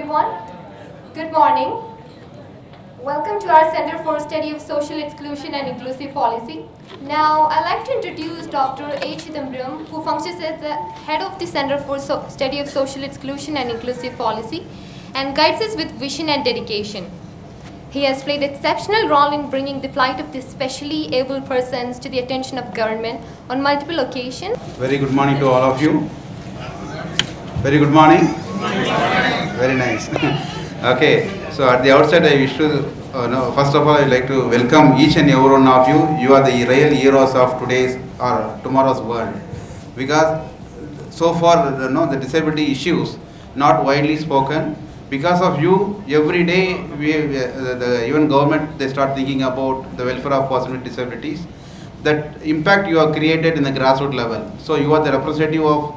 everyone. Good morning. Welcome to our Center for Study of Social Exclusion and Inclusive Policy. Now, I'd like to introduce Dr. A. Chidambaram, who functions as the head of the Center for Study of Social Exclusion and Inclusive Policy and guides us with vision and dedication. He has played an exceptional role in bringing the plight of these specially able persons to the attention of government on multiple occasions. Very good morning to all of you. Very good morning. Very nice. Okay, so at the outset I wish to, first of all I would like to welcome each and every one of you. You are the real heroes of today's or tomorrow's world. Because so far the disability issues not widely spoken. Because of you, every day even government they start thinking about the welfare of persons with disabilities. That impact you have created in the grassroots level. So you are the representative of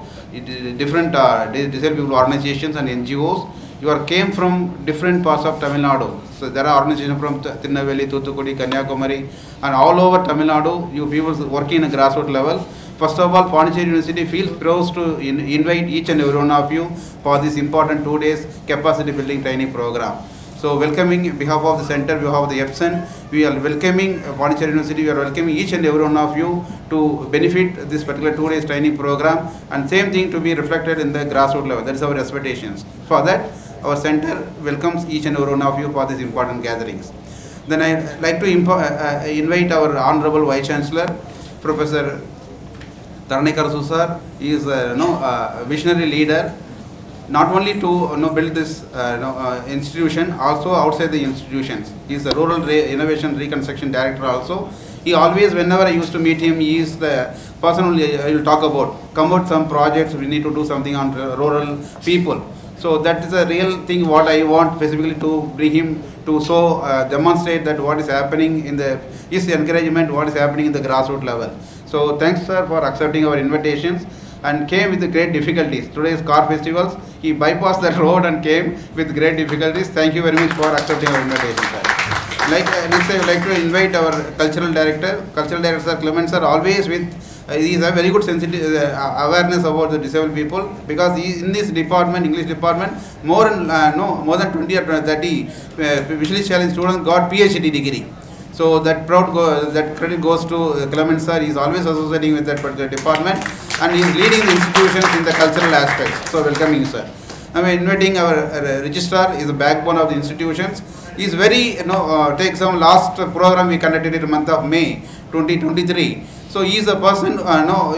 different disabled people organizations and NGOs. You came from different parts of Tamil Nadu. So there are organizations from Tirunelveli, Thoothukudi, Kanyakumari and all over Tamil Nadu. You people working in a grassroots level. First of all, Pondicherry University feels proud to invite each and every one of you for this important 2 days capacity building training program. So welcoming on behalf of the center, on behalf of the EPSEN, we are welcoming Panchayati University, we are welcoming each and every one of you to benefit this particular 2 days training program and same thing to be reflected in the grassroots level. That is our expectations. For that, our center welcomes each and every one of you for these important gatherings. Then I would like to invite our Honorable Vice Chancellor, Professor Tarnikarasu sir. He is a visionary leader. Not only to build this institution, also outside the institutions. He is the Rural Innovation Reconstruction Director also. He always, whenever I used to meet him, he is the person who I will talk about. Come out some projects, we need to do something on rural people. So that is a real thing what I want specifically to bring him to demonstrate that what is happening in his encouragement, what is happening in the grassroots level. So thanks sir for accepting our invitations and came with great difficulties. Today's car festivals, he bypassed that road and came with great difficulties. Thank you very much for accepting our invitation, sir. Next I would like to invite our cultural director. Cultural director Sir Clement sir always with, he has a very good awareness about the disabled people because he, in this department, English department, more than 20 or 30 visually challenged students got PhD degree. So that that credit goes to Clement sir. He is always associating with that particular department and he is leading the institutions in the cultural aspects. So welcoming sir. I am inviting our registrar. He is the backbone of the institutions. He is very take some last program we conducted in the month of May 2023. So he is a person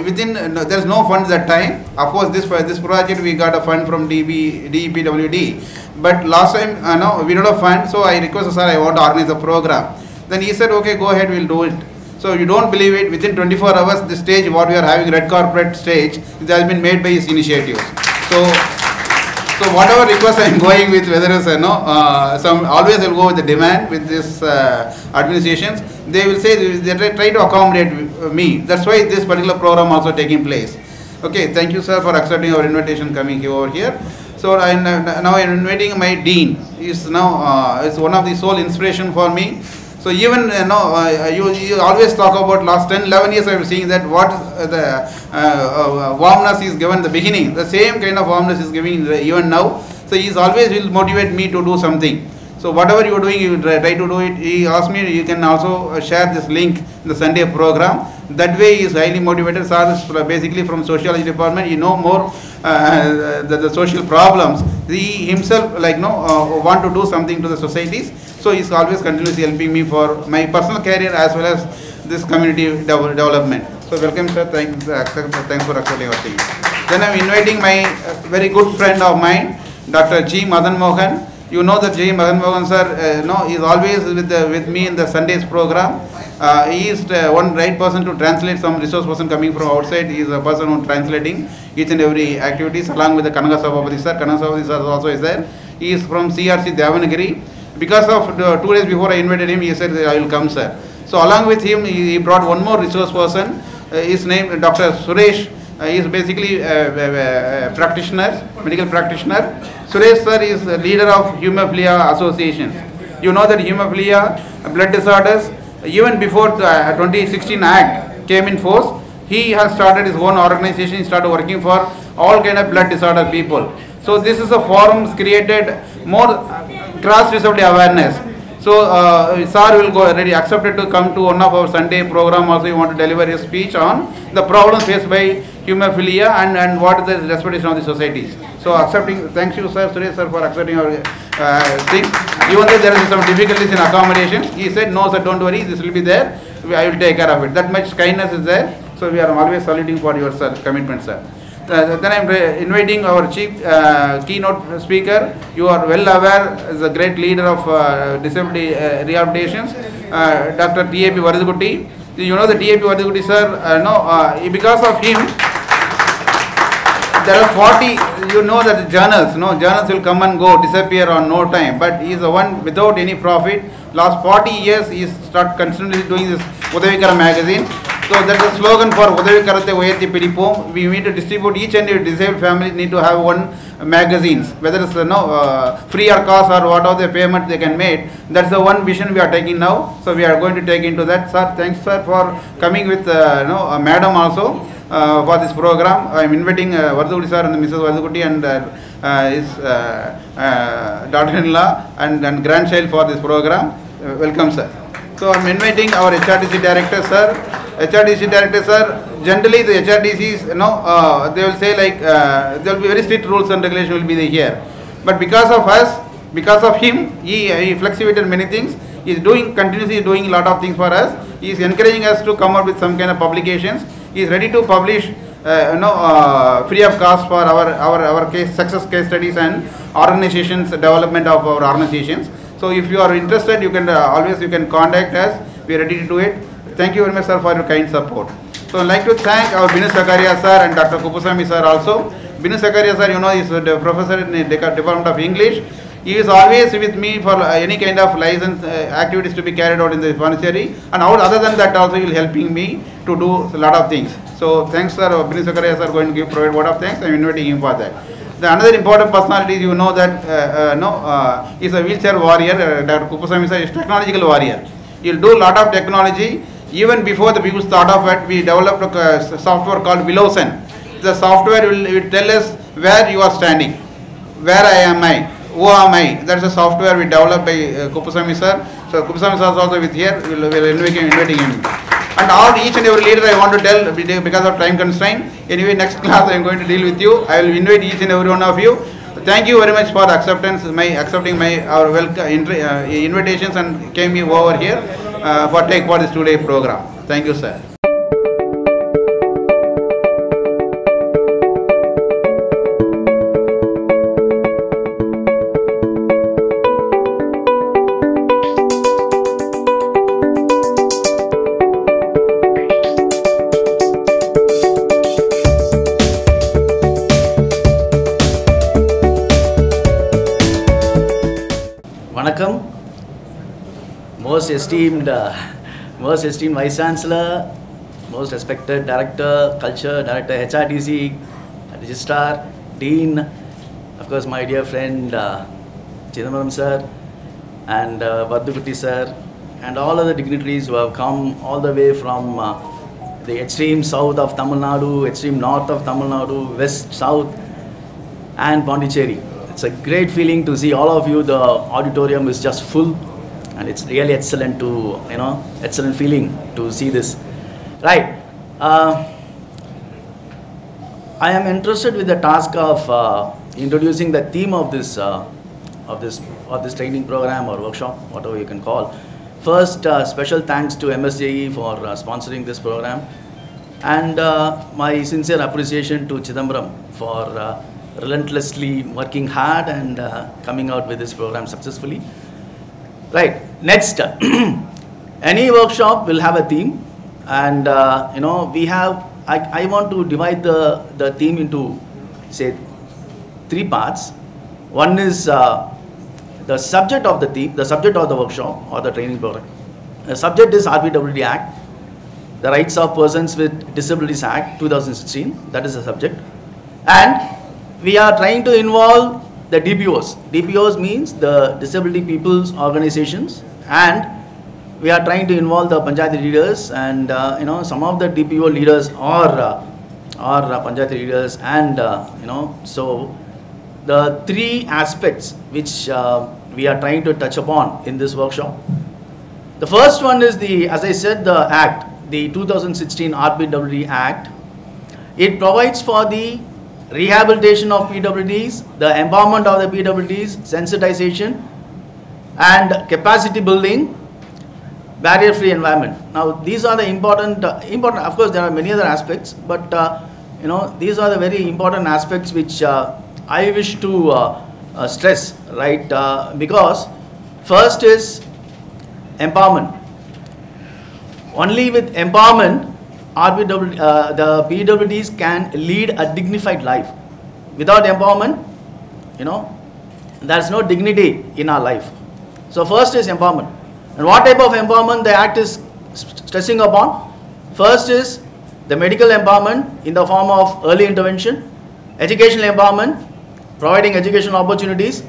within there is no fund that time. Of course this project we got a fund from DEPWD, but last time we don't have fund. So I requested sir I want to organize a program. Then he said, okay, go ahead, we'll do it. So you don't believe it, within 24 hours, the stage, what we are having, red carpet stage, it has been made by his initiatives. So whatever request I am going with, whether it's always I will go with the demand with this administrations, they will say, they try to accommodate me. That's why this particular program also taking place. Okay, thank you sir for accepting our invitation coming over here. So now I am inviting my dean. He is now is one of the sole inspiration for me. So even you always talk about last 10-11 years I am seeing that what the warmness is given in the beginning, the same kind of warmness is giving even now. So he is always will motivate me to do something. So whatever you are doing, you try to do it. He asked me, you can also share this link in the Sunday program. That way he is highly motivated. Sir is basically from sociology department. He know more the social problems. He himself want to do something to the societies. So he is always continuously helping me for my personal career as well as this community development. So welcome sir. Thanks for accepting our thing. Then I am inviting my very good friend of mine, Dr. G. Madan Mohan. You know that J. Madan Mohan sir, he is always with me in the Sundays program. He is one right person to translate some resource person coming from outside. He is a person who is translating each and every activities along with the Kanaka Sabapati sir. Kanaka Sabapati sir also is there. He is from CRC Davanagiri. Because of 2 days before I invited him, he said I will come sir. So along with him, he brought one more resource person. His name Dr. Suresh. He is basically a practitioner, medical practitioner. Suresh sir is the leader of Hemophilia Association. You know that hemophilia, blood disorders, even before the 2016 Act came in force, he has started his own organization. He started working for all kind of blood disorder people. So this is a forum created more cross disability awareness. So sir will go already accepted to come to one of our Sunday program also. You want to deliver a speech on the problems faced by hemophilia and what is the expectation of the societies. So accepting, thank you sir, Suresh sir, for accepting our things. Even though there is some difficulties in accommodations, he said no sir, don't worry, this will be there, I will take care of it. That much kindness is there. So we are always saluting for your sir, commitment sir. Then I am inviting our chief keynote speaker. You are well aware as a great leader of disability rehabilitations, Dr. T.A.P. Varadhukutti. You know the T.A.P. Varadhukutti sir, because of him, there are 40, you know that the journals will come and go, disappear on no time, but he is the one without any profit. Last 40 years he started continuously doing this Udavikara magazine. So that is the slogan for Udavikarate Vayati Pidipom. We need to distribute, each and every disabled family need to have one magazines, whether it's free or cost or whatever the payment they can make. That's the one vision we are taking now. So we are going to take into that. Sir, thanks sir for coming with a madam also for this program. I am inviting Varadhukutti sir and Mrs. Varadhukutti and his daughter-in-law and grandchild for this program. Welcome sir. So I am inviting our HRDC director sir. HRDC director sir, generally the HRDCs, they will say like there will be very strict rules and regulations will be here. But because of us, because of him, he flexibilized many things. He is continuously doing a lot of things for us. He is encouraging us to come up with some kind of publications. He is ready to publish free of cost for our success case studies and organizations, development of our organizations. So if you are interested, you can always contact us. We are ready to do it. Thank you very much sir for your kind support. So I would like to thank our Binu Sakaria sir and Dr. Kupusami sir also. Binu Sakaria sir, is the professor in the Department of English. He is always with me for any kind of license activities to be carried out in the Pondicherry, and other than that also he will helping me to do a lot of things. So thanks sir, Binu Sakaria sir going to provide word of thanks. I am inviting him for that. The another important personality, you know that is a wheelchair warrior. Dr. Kupusami sir is technological warrior. He will do a lot of technology. Even before the people start off at, we developed a software called Willosen. The software will tell us where you are standing, where am I, who am I. That's a software we developed by Kupusami sir. So Kupusami sir is also with here. We will inviting him. And each and every leader I want to tell because of time constraint. Anyway, next class I am going to deal with you. I will invite each and every one of you. Thank you very much for accepting our welcome invitations and came over here for this today program. Thank you, sir. Vanakkam, most esteemed Vice Chancellor, most respected Director, Culture, Director, HRDC, Registrar, Dean, of course my dear friend Chidambaram sir and Varadhukutti sir and all other dignitaries who have come all the way from the extreme south of Tamil Nadu, extreme north of Tamil Nadu, west, south and Pondicherry. It's a great feeling to see all of you. The auditorium is just full and it's really excellent to, excellent feeling to see this. Right. I am interested with the task of introducing the theme of this training program or workshop, whatever you can call. First, special thanks to MSJE for sponsoring this program, and my sincere appreciation to Chidambaram for relentlessly working hard and coming out with this program successfully. Right, next, any workshop will have a theme, and I want to divide the theme into, say, 3 parts. One is the subject of the theme, the subject of the workshop or the training program. The subject is RPWD Act, the Rights of Persons with Disabilities Act 2016, that is the subject. And we are trying to involve the DPOs. DPOs means the Disability People's Organizations, and we are trying to involve the Panchayati leaders and some of the DPO leaders or Panchayati leaders, and so the three aspects which we are trying to touch upon in this workshop. The first one is as I said, the Act, the 2016 RPWD Act. It provides for the rehabilitation of PWDs, the empowerment of the PWDs, sensitization, and capacity building, barrier-free environment. Now, these are the important. Of course, there are many other aspects, but these are the very important aspects which I wish to stress, right? Because first is empowerment. Only with empowerment, the PWDs can lead a dignified life. Without empowerment, there's no dignity in our life. So first is empowerment. And what type of empowerment the Act is stressing upon? First is the medical empowerment in the form of early intervention, educational empowerment, providing educational opportunities,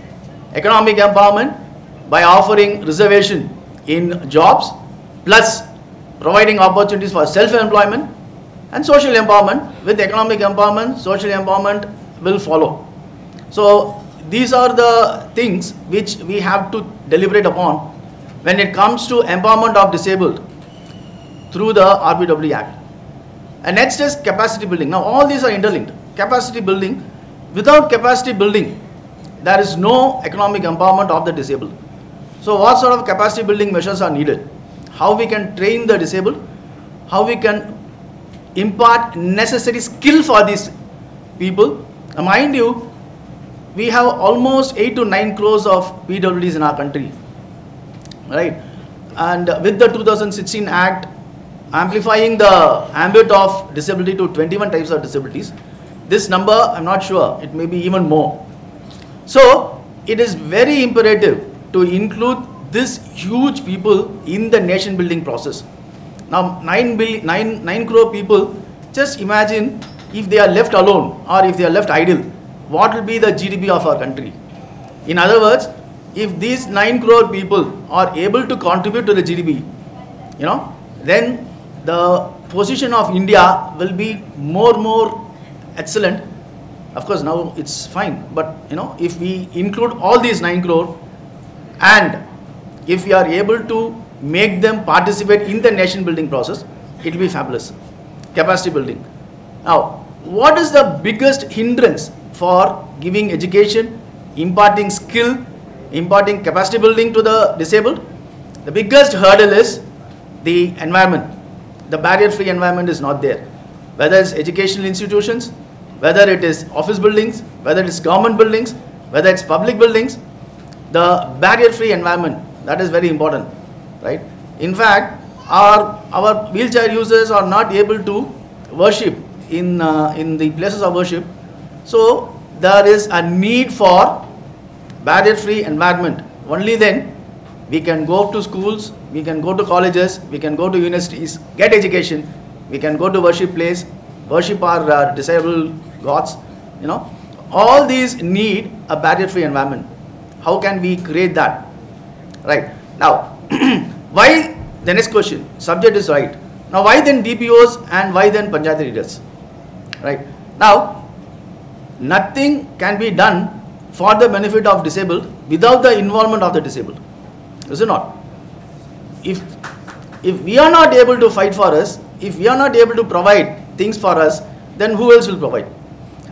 economic empowerment by offering reservation in jobs, plus providing opportunities for self-employment, and social empowerment. With economic empowerment, social empowerment will follow. So these are the things which we have to deliberate upon when it comes to empowerment of disabled through the RPWD Act. And next is capacity building. Now all these are interlinked. Capacity building. Without capacity building, there is no economic empowerment of the disabled. So what sort of capacity building measures are needed? How we can train the disabled? How we can impart necessary skill for these people? Now mind you, we have almost 8 to 9 crores of PWDs in our country, right? And with the 2016 Act amplifying the ambit of disability to 21 types of disabilities, this number, I'm not sure, it may be even more. So it is very imperative to include this huge people in the nation building process. Now 9 crore people, just imagine if they are left alone or if they are left idle, what will be the GDP of our country? In other words, if these 9 crore people are able to contribute to the GDP, then the position of India will be more excellent. Of course, now it's fine, but if we include all these 9 crore and if we are able to make them participate in the nation building process, it will be fabulous. Capacity building. Now, what is the biggest hindrance for giving education, imparting skill, imparting capacity building to the disabled? The biggest hurdle is the environment. The barrier-free environment is not there. Whether it's educational institutions, whether it is office buildings, whether it is government buildings, whether it's public buildings, the barrier-free environment, that is very important, right? In fact, our wheelchair users are not able to worship in the places of worship. So there is a need for barrier-free environment. Only then we can go to schools, we can go to colleges, we can go to universities, get education, we can go to worship place, worship our disabled gods. All these need a barrier-free environment. How can we create that? Right. Now, why, the next question, subject is right. Now, why then DPOs and why then Panchayati Raj? Right. Now, nothing can be done for the benefit of disabled without the involvement of the disabled. Is it not? If we are not able to fight for us, if we are not able to provide things for us, then who else will provide?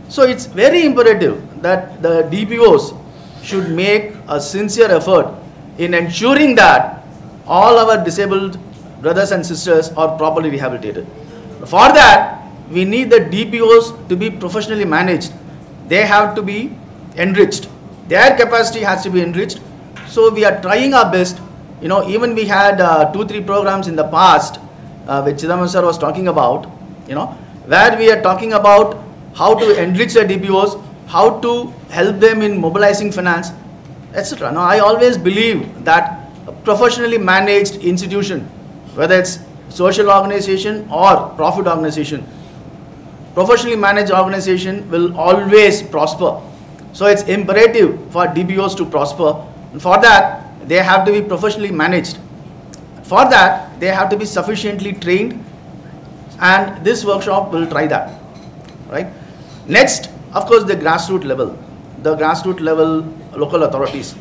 So it's very imperative that the DPOs should make a sincere effort in ensuring that all our disabled brothers and sisters are properly rehabilitated. For that, we need the DPOs to be professionally managed. They have to be enriched. Their capacity has to be enriched. So we are trying our best. Even we had 2-3 programs in the past, which Chidambaram sir was talking about, where we are talking about how to enrich the DPOs, how to help them in mobilizing finance, etc. Now, I always believe that a professionally managed institution, whether it's social organization or profit organization, professionally managed organization will always prosper. So it's imperative for DPOs to prosper. And for that, they have to be professionally managed. For that, they have to be sufficiently trained, and this workshop will try that. Right? Next, of course, the grassroots level. the grassroots level local authorities.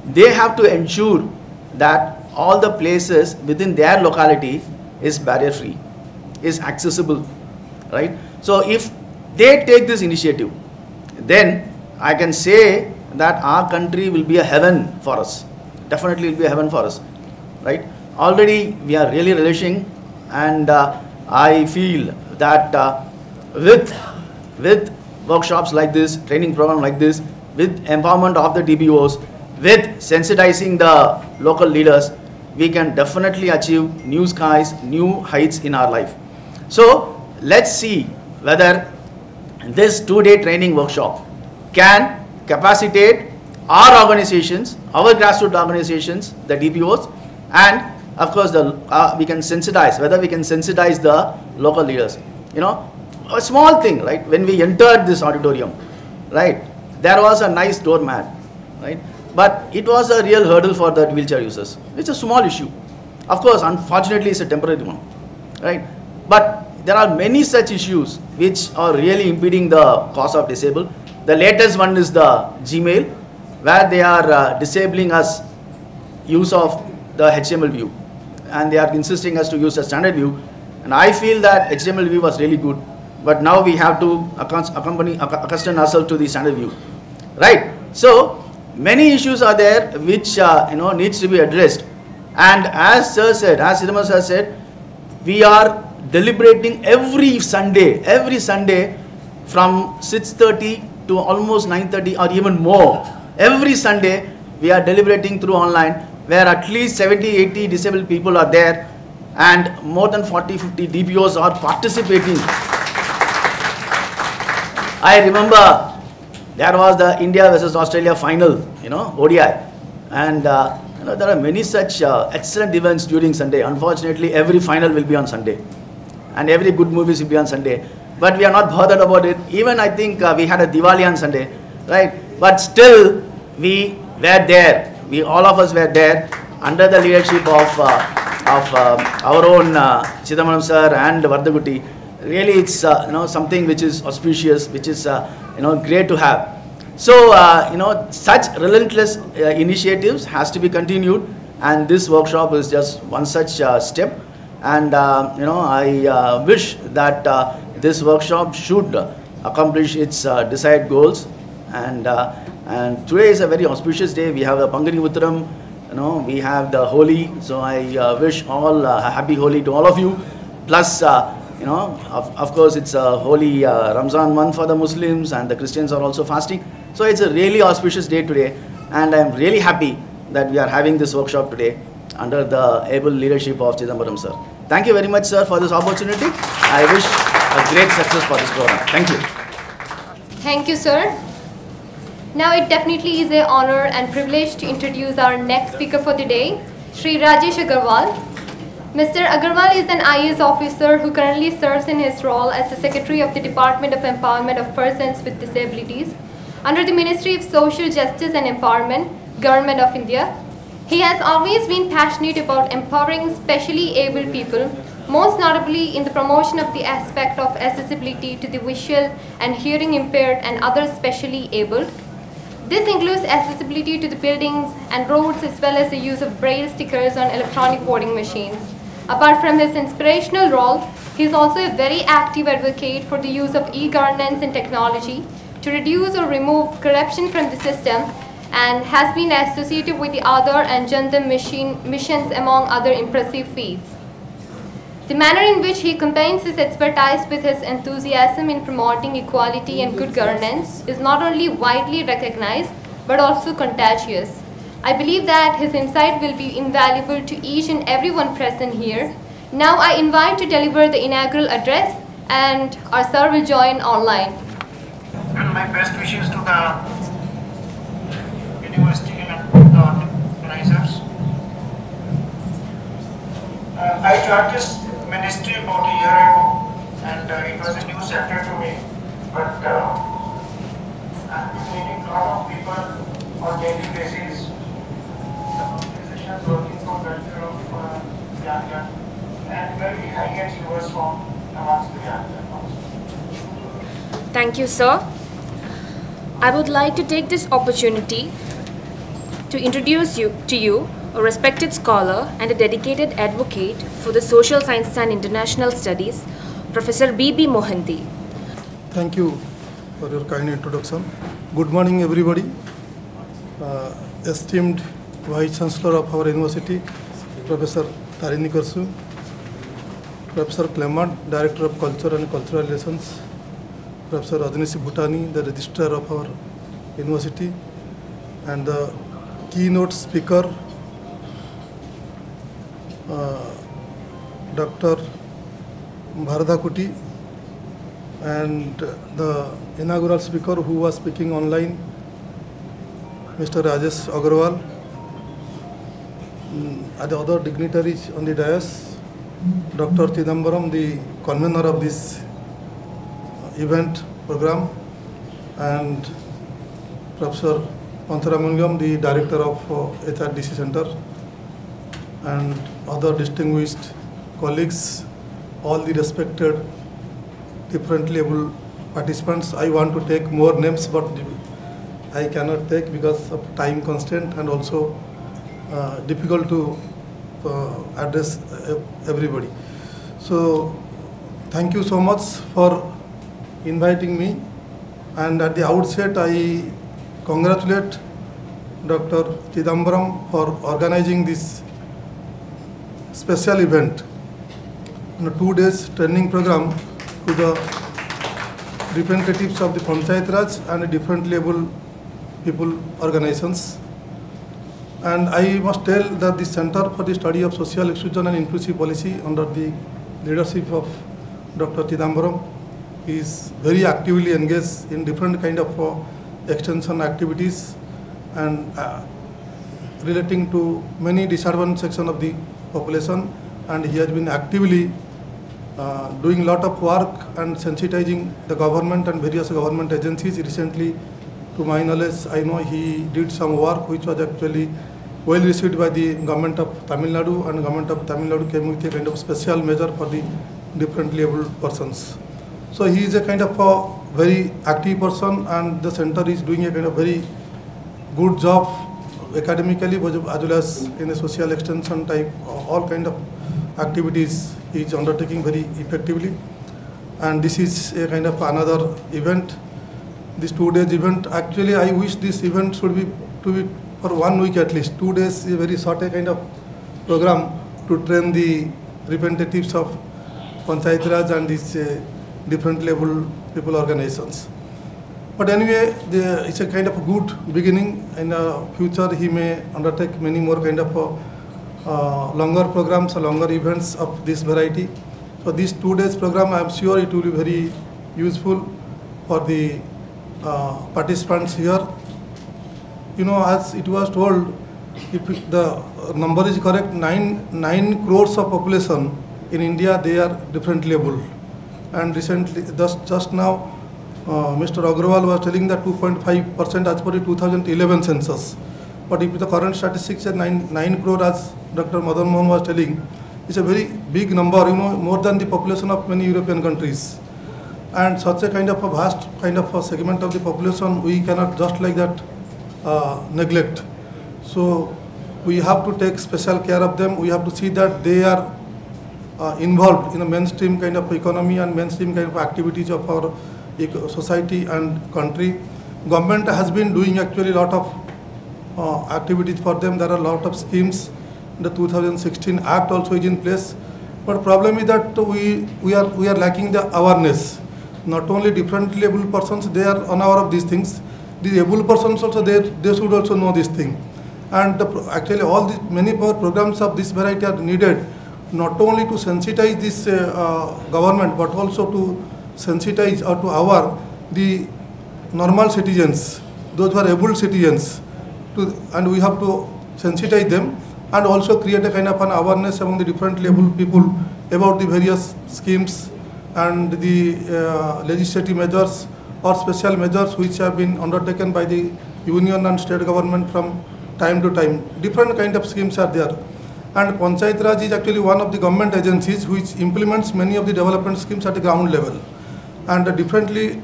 They have to ensure that all the places within their locality is barrier free, is accessible, right? So if they take this initiative, then I can say that our country will be a heaven for us. Definitely will be a heaven for us, right? Already we are really relishing, and I feel that with workshops like this, training program like this, with empowerment of the DBOs, with sensitizing the local leaders, we can definitely achieve new skies, new heights in our life. So let's see whether this 2-day training workshop can capacitate our organizations, our grassroots organizations, the DPOs, and of course we can sensitize, whether we can sensitize the local leaders. You know, a small thing, right? When we entered this auditorium, right, there was a nice doormat, right? But it was a real hurdle for the wheelchair users. It's a small issue. Of course, unfortunately, it's a temporary one, right? But there are many such issues which are really impeding the cause of disabled. The latest one is the Gmail, where they are disabling us use of the HTML view, and they are insisting us to use a standard view. And I feel that HTML view was really good, but now we have to accustom ourselves to the standard view, right? So many issues are there which needs to be addressed. And as Sir said, as Chidambaram Sir said, we are deliberating every Sunday from 6:30 to almost 9:30 or even more. Every Sunday we are deliberating through online, where at least 70-80 disabled people are there, and more than 40-50 DPOs are participating. I remember there was the India versus Australia final, ODI, and there are many such excellent events during Sunday. Unfortunately, every final will be on Sunday, and every good movies will be on Sunday. But we are not bothered about it. Even I think we had a Diwali on Sunday, right? But still, we were there. All of us were there under the leadership of our own Chidambaram Sir and Vardagutti. Really, it's something which is auspicious, which is great to have. So such relentless initiatives has to be continued, and this workshop is just one such step. And I wish that this workshop should accomplish its desired goals. And today is a very auspicious day. We have the Pangani Uttaram, we have the Holi. So I wish all happy Holi to all of you. Plus, of course, it's a holy Ramzan month for the Muslims, and the Christians are also fasting. So it's a really auspicious day today, and I'm really happy that we are having this workshop today under the able leadership of Chidambaram Sir. Thank you very much, sir, for this opportunity. I wish a great success for this program. Thank you. Thank you, sir. Now it definitely is an honor and privilege to introduce our next speaker for the day, Shri Rajesh Agarwal. Mr. Agarwal is an IAS officer who currently serves in his role as the Secretary of the Department of Empowerment of Persons with Disabilities under the Ministry of Social Justice and Empowerment, Government of India. He has always been passionate about empowering specially abled people, most notably in the promotion of the aspect of accessibility to the visual and hearing impaired and others specially abled. This includes accessibility to the buildings and roads, as well as the use of braille stickers on electronic voting machines. Apart from his inspirational role, he is also a very active advocate for the use of e-governance and technology to reduce or remove corruption from the system, and has been associated with the Aadhar and Jantam missions, among other impressive feats. The manner in which he combines his expertise with his enthusiasm in promoting equality and good governance is not only widely recognized, but also contagious. I believe that his insight will be invaluable to each and everyone present here. Now I invite to deliver the inaugural address, and our sir will join online. And my best wishes to the university and the organizers. I joined this ministry about a year ago, and it was a new sector to me. But I've been meeting a lot of people on daily basis. The organizations working for welfare of young, and very high achievers from amongst the young also. Thank you, sir. I would like to take this opportunity to introduce to you a respected scholar and a dedicated advocate for the social sciences and international studies, Professor B.B. Mohanty. Thank you for your kind introduction. Good morning, everybody. Esteemed Vice Chancellor of our university, Professor Tarini Karsu, Professor Clement, Director of Culture and Cultural Relations, Professor Adnisi Bhutani, the Registrar of our university, and the keynote speaker, Dr. Bharada Kuti, and the inaugural speaker who was speaking online, Mr. Rajesh Agarwal, and the other dignitaries on the dais, Dr. Chidambaram, the convener of this event program, and Professor Pancharamangam, the director of HRDC Center, and other distinguished colleagues, all the respected differently able participants. I want to take more names, but I cannot take because of time constraint and also difficult to address everybody. So thank you so much for inviting me, and at the outset I congratulate Dr. Chidambaram for organizing this special event, a 2 days training program to the representatives of the Panchayati Raj and different able people organizations. And I must tell that the Center for the Study of Social Exclusion and Inclusive Policy under the leadership of Dr. Chidambaram is very actively engaged in different kind of extension activities and relating to many disadvantaged section of the population, and he has been actively doing a lot of work and sensitizing the government and various government agencies. Recently, to my knowledge, I know he did some work which was actually well received by the government of Tamil Nadu, and government of Tamil Nadu came with a kind of special measure for the differently abled persons. So he is a kind of a very active person, and the center is doing a kind of very good job academically as well as in a social extension type, all kind of activities he is undertaking very effectively. And this is a kind of another event, this 2 days event. Actually, I wish this event should be for 1 week at least. 2 days is a very short kind of program to train the representatives of Panchayati Raj and these different level people organizations. But anyway, it's a kind of a good beginning. In the future, he may undertake many more kind of longer programs or longer events of this variety. So this 2 days program, I am sure it will be very useful for the participants here. You know, as it was told, if the number is correct, 9 crores of population in India, they are differently able. And recently, just now, Mr. Agrawal was telling that 2.5% as per the 2011 census. But if the current statistics are 9 crore, as Dr. Madan Mohan was telling, it's a very big number, you know, more than the population of many European countries. And such a kind of a vast kind of a segment of the population, we cannot just like that neglect. So we have to take special care of them. We have to see that they are involved in a mainstream kind of economy and mainstream kind of activities of our society and country. Government has been doing actually a lot of activities for them. There are a lot of schemes. The 2016 Act also is in place. But problem is that we are lacking the awareness. Not only differently able persons, they are unaware of these things. The able persons also, they should also know this thing. And actually all these many programs of this variety are needed, not only to sensitize this government, but also to sensitize or to aware the normal citizens, those who are able citizens, and we have to sensitize them and also create a kind of an awareness among the differently able people about the various schemes and the legislative measures or special measures which have been undertaken by the union and state government from time to time. Different kind of schemes are there. And Panchayati Raj is actually one of the government agencies which implements many of the development schemes at the ground level. And differently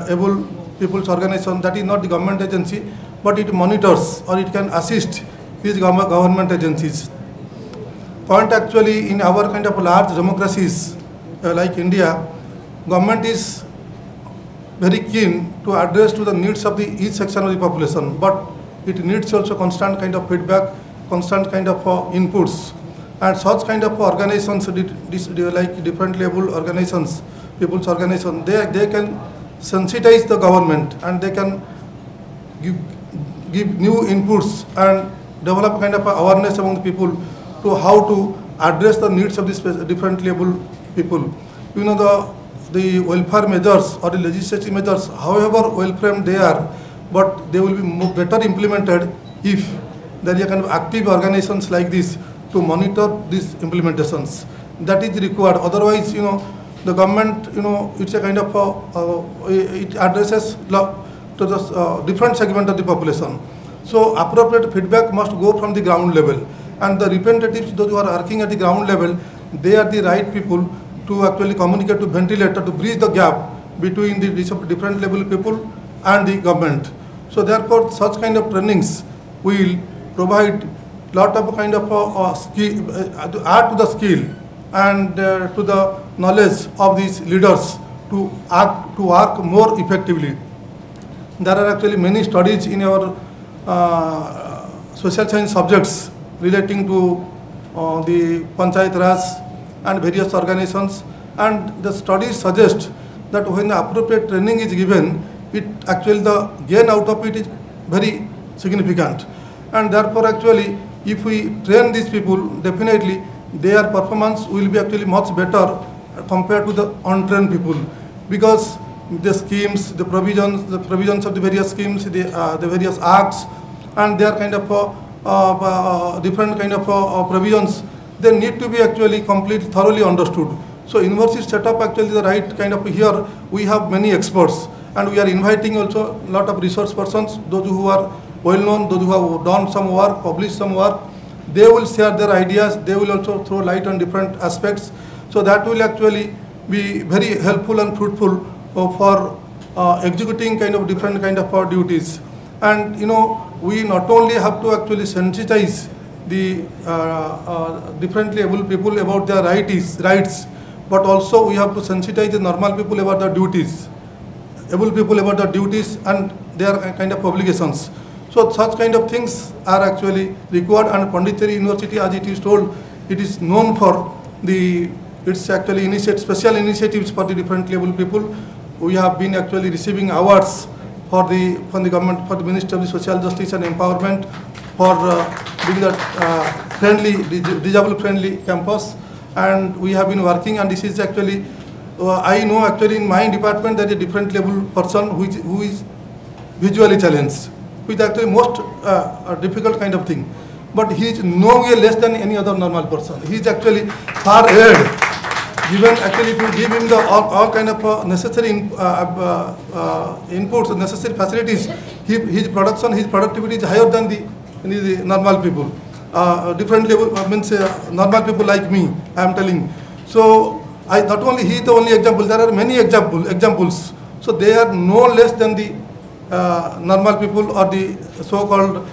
able people's organization, that is not the government agency, but it monitors or it can assist these government agencies. Point actually, in our kind of large democracies like India, government is very keen to address to the needs of each section of the population, but it needs also constant kind of feedback, constant kind of inputs, and such kind of organizations, like different level organizations, people's organization, they can sensitize the government and they can give new inputs and develop kind of awareness among the people to how to address the needs of this different level people. You know, the welfare measures or the legislative measures, however well framed they are, but they will be better implemented if there are kind of active organizations like this to monitor these implementations. That is required. Otherwise, you know, the government, you know, it's a kind of it addresses to the different segment of the population. So appropriate feedback must go from the ground level, and the representatives, those who are working at the ground level, they are the right people to actually communicate, to ventilate, to bridge the gap between the different level people and the government. So therefore, such kind of trainings will provide lot of kind of skill, to add to the skill and to the knowledge of these leaders to work more effectively. There are actually many studies in our social science subjects relating to the Panchayati Raj and various organizations, and the studies suggest that when the appropriate training is given, it actually the gain out of it is very significant, and therefore actually if we train these people, definitely their performance will be actually much better compared to the untrained people, because the schemes, the provisions of the various schemes, the various acts, and their kind of different kind of provisions, they need to be actually completely thoroughly understood. So university setup actually the right kind of, here we have many experts, and we are inviting also a lot of resource persons, those who are well known, those who have done some work, published some work. They will share their ideas, they will also throw light on different aspects. So that will actually be very helpful and fruitful for executing kind of different kind of duties. And you know, we not only have to actually sensitize the differently able people about their rights, but also we have to sensitize the normal people about their duties, able people about their duties and their kind of obligations. So such kind of things are actually required, and Pondicherry University, as it is told, it is known for it's actually special initiatives for the different level people. We have been actually receiving awards from the government, for the Ministry of the Social Justice and Empowerment, for being that friendly, disabled friendly campus, and we have been working, and this is actually, I know actually in my department there is a different level person who is visually challenged, which is actually most difficult kind of thing. But he is no way less than any other normal person. He is actually far ahead. Given actually to give him the all kind of necessary inputs, necessary facilities, his productivity is higher than the normal people. Different level means normal people like me, I am telling. So not only he is the only example, there are many examples. So they are no less than the normal people or the so-called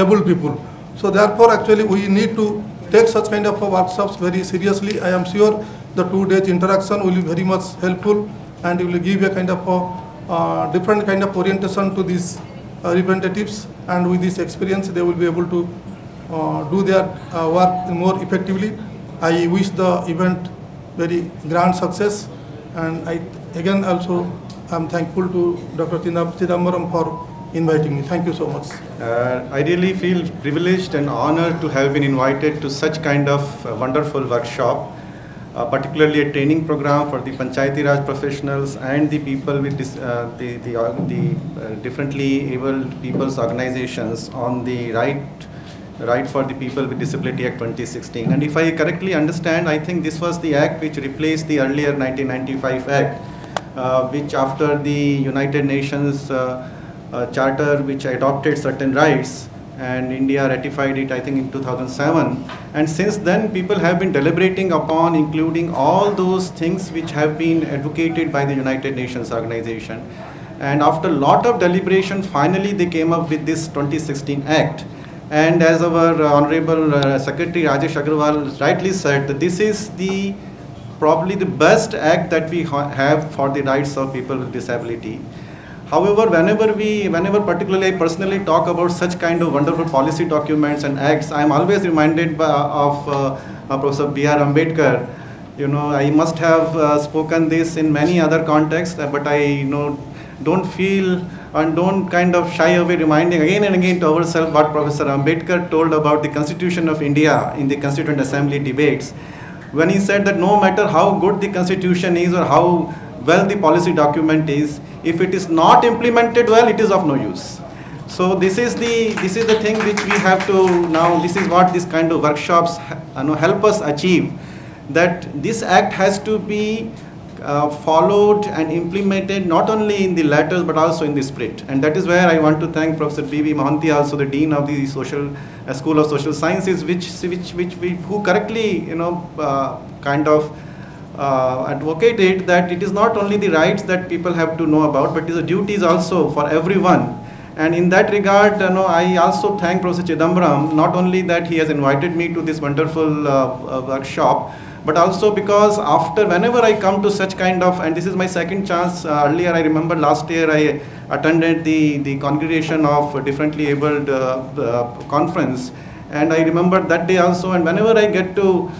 able people. So therefore actually we need to take such kind of workshops very seriously. I am sure the 2 days interaction will be very much helpful, and it will give a kind of different kind of orientation to these representatives, and with this experience they will be able to do their work more effectively. I wish the event very grand success, and I again also am thankful to Dr. Chidambaram for inviting me. Thank you so much. I really feel privileged and honored to have been invited to such kind of wonderful workshop, particularly a training program for the Panchayati Raj professionals and the people with the differently abled people's organizations on the right for the people with disability act 2016. And if I correctly understand, I think this was the act which replaced the earlier 1995 act, which after the United Nations charter which adopted certain rights, and India ratified it I think in 2007, and since then people have been deliberating upon including all those things which have been advocated by the United Nations organization. And after a lot of deliberation, finally they came up with this 2016 Act. And as our Honorable Secretary Rajesh Agrawal rightly said, that this is probably the best act that we have for the rights of people with disability. However, whenever particularly I personally talk about such kind of wonderful policy documents and acts, I am always reminded of Professor B.R. Ambedkar. I must have spoken this in many other contexts, but I don't feel and don't kind of shy away reminding again and again to ourselves what Professor Ambedkar told about the Constitution of India in the Constituent Assembly debates, when he said that no matter how good the Constitution is or how well the policy document is, if it is not implemented well, it is of no use. So this is the thing which we have to now. This is what this kind of workshops help us achieve. That this act has to be followed and implemented not only in the letters but also in the spirit. And that is where I want to thank Professor B.B. Mohanty, also the Dean of the School of Social Sciences, who correctly kind of advocated that it is not only the rights that people have to know about, but it is the duties also for everyone. And in that regard, I also thank Professor Chidambaram, not only that he has invited me to this wonderful workshop, but also because whenever I come to such kind of, and this is my second chance, earlier I remember last year I attended the congregation of differently abled conference, and I remember that day also, and whenever I get to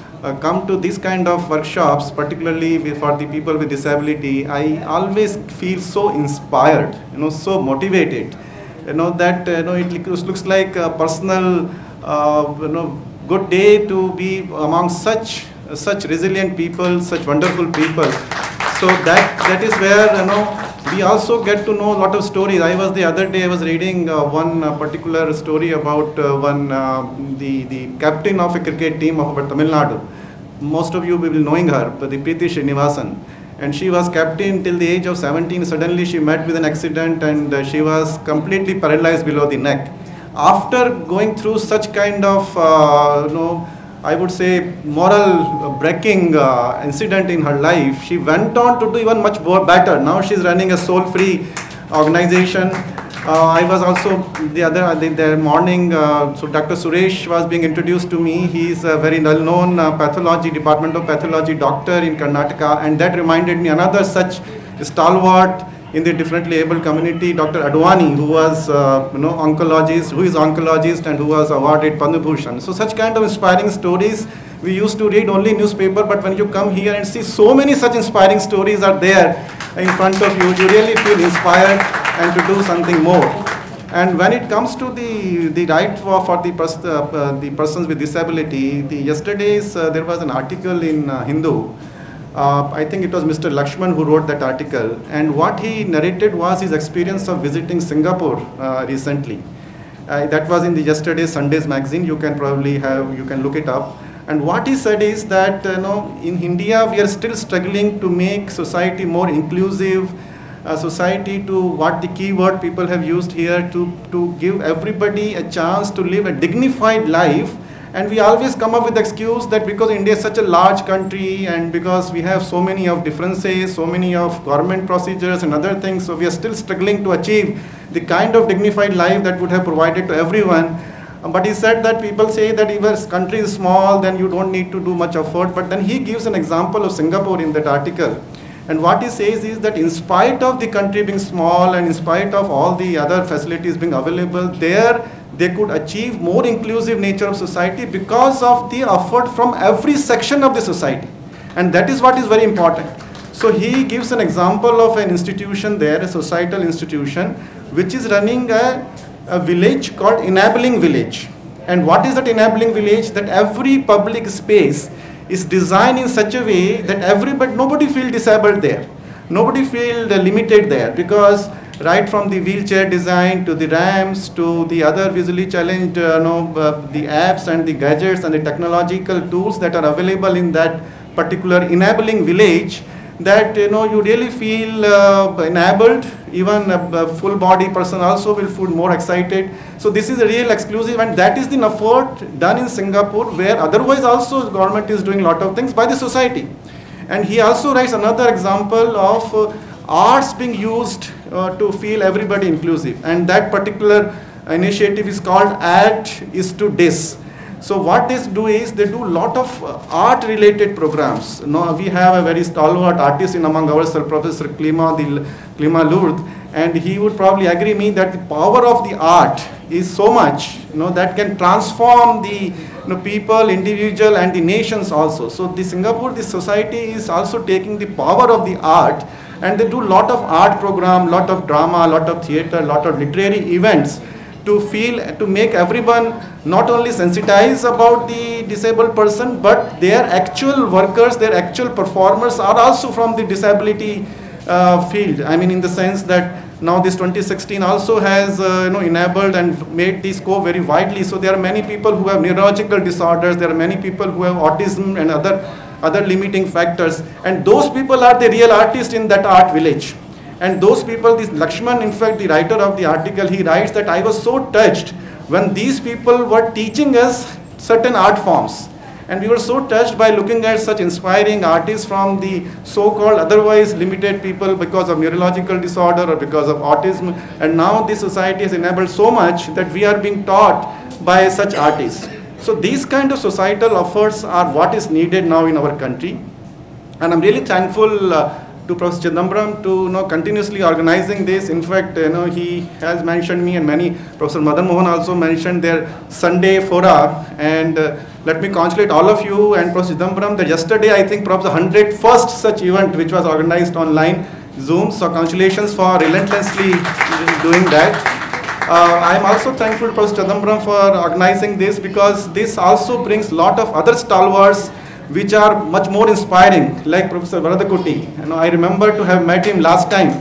come to this kind of workshops, particularly for the people with disability, I always feel so inspired, so motivated, that it looks like a personal, good day to be among such resilient people, such wonderful people. So that is where we also get to know a lot of stories. The other day I was reading one particular story about the captain of a cricket team of Tamil Nadu. Most of you will be knowing her, the Preeti Srinivasan. And she was captain till the age of 17. Suddenly she met with an accident and she was completely paralyzed below the neck. After going through such kind of I would say moral breaking incident in her life, she went on to do even much more better. Now she's running a soul-free organization. I was also the morning, so Dr. Suresh was being introduced to me. He is a very well-known Department of Pathology doctor in Karnataka, and that reminded me another such stalwart in the differently able community, Dr. Advani, who was oncologist and who was awarded Padma Bhushan. So such kind of inspiring stories we used to read only in newspaper, but when you come here and see so many such inspiring stories are there in front of you, you really feel inspired and to do something more. And when it comes to the right for the persons with disability, yesterday's there was an article in Hindu. I think it was Mr. Lakshman who wrote that article, and what he narrated was his experience of visiting Singapore recently. That was in the yesterday's Sunday's magazine. You can look it up. And what he said is that in India we are still struggling to make society more inclusive, society to what the key word people have used here to give everybody a chance to live a dignified life. And we always come up with the excuse that because India is such a large country and because we have so many of differences, so many of government procedures and other things, so we are still struggling to achieve the kind of dignified life that would have provided to everyone. But he said that people say that if a country is small, then you don't need to do much effort. But then he gives an example of Singapore in that article. And what he says is that in spite of the country being small and in spite of all the other facilities being available, they could achieve more inclusive nature of society because of the effort from every section of the society. And that is what is very important. So he gives an example of an institution there, a societal institution, which is running a village called Enabling Village. And what is that enabling village? That every public space is designed in such a way that nobody feels disabled there. Nobody feels limited there, because right from the wheelchair design to the ramps to the other visually challenged, the apps and the gadgets and the technological tools that are available in that particular enabling village, that you really feel enabled. Even a full body person also will feel more excited. So this is a real exclusive, and that is the effort done in Singapore, where otherwise also government is doing a lot of things by the society. And he also writes another example of arts being used to feel everybody inclusive, and that particular initiative is called Add is to Dis. So what they do is they do a lot of art related programs. We have a very stalwart artist in among ourselves, Professor Klima Lourdes, and he would probably agree me that the power of the art is so much that can transform the people, individual, and the nations also. So the Singapore, this society is also taking the power of the art, and they do a lot of art program, lot of drama, lot of theater, lot of literary events to make everyone not only sensitize about the disabled person, but their actual workers, their actual performers are also from the disability field. I mean, in the sense that now this 2016 also has enabled and made the scope very widely. So there are many people who have neurological disorders, there are many people who have autism and other limiting factors, and those people are the real artists in that art village. And those people, this Lakshman, in fact, the writer of the article, he writes that I was so touched when these people were teaching us certain art forms. And we were so touched by looking at such inspiring artists from the so-called otherwise limited people because of neurological disorder or because of autism. And now this society has enabled so much that we are being taught by such artists. So these kind of societal efforts are what is needed now in our country. And I'm really thankful to Professor Chidambaram to continuously organizing this. In fact, he has mentioned me, and many, Professor Madan Mohan also mentioned their Sunday fora. And let me congratulate all of you and Professor Chidambaram that yesterday, I think, perhaps the 101st such event which was organized online, Zoom. So congratulations for relentlessly doing that. I'm also thankful to Professor Chidambaram for organizing this, because this also brings a lot of other stalwarts which are much more inspiring, like Professor Varadakutty. I remember to have met him last time.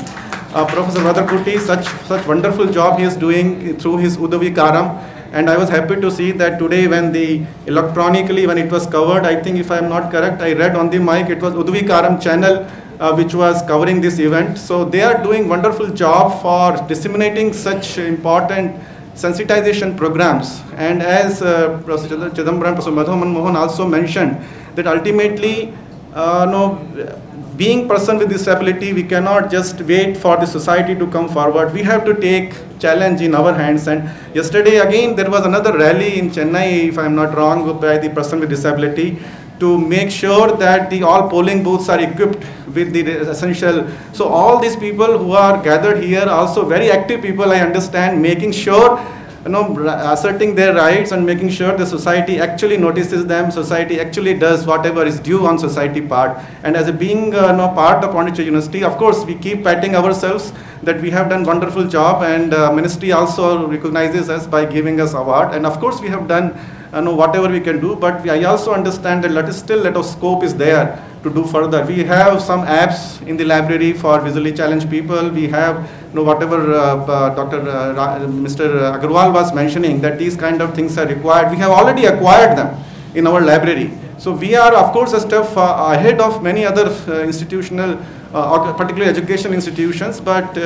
Professor Varadakutty, such wonderful job he is doing through his Udavi Karam. And I was happy to see that today when when it was covered, I think if I am not correct, I read on the mic, it was Udavi Karam channel which was covering this event. So they are doing wonderful job for disseminating such important sensitization programs. And as Professor Chidambaram, Professor Madan Mohan also mentioned, that ultimately, being person with disability, we cannot just wait for the society to come forward. We have to take challenge in our hands. And yesterday again, there was another rally in Chennai, if I am not wrong, by the person with disability, to make sure that all polling booths are equipped with the essential. So all these people who are gathered here, also very active people, I understand, making sure, asserting their rights and making sure the society actually notices them, society actually does whatever is due on society part. And as being part of Pondicherry University, of course, we keep patting ourselves that we have done wonderful job, and ministry also recognizes us by giving us award. And of course, we have done whatever we can do, but I also understand that lot of scope is there to do further. We have some apps in the library for visually challenged people. We have whatever Mr. Agarwal was mentioning, that these kind of things are required. We have already acquired them in our library. So we are, of course, a step ahead of many other institutional, particularly education institutions, but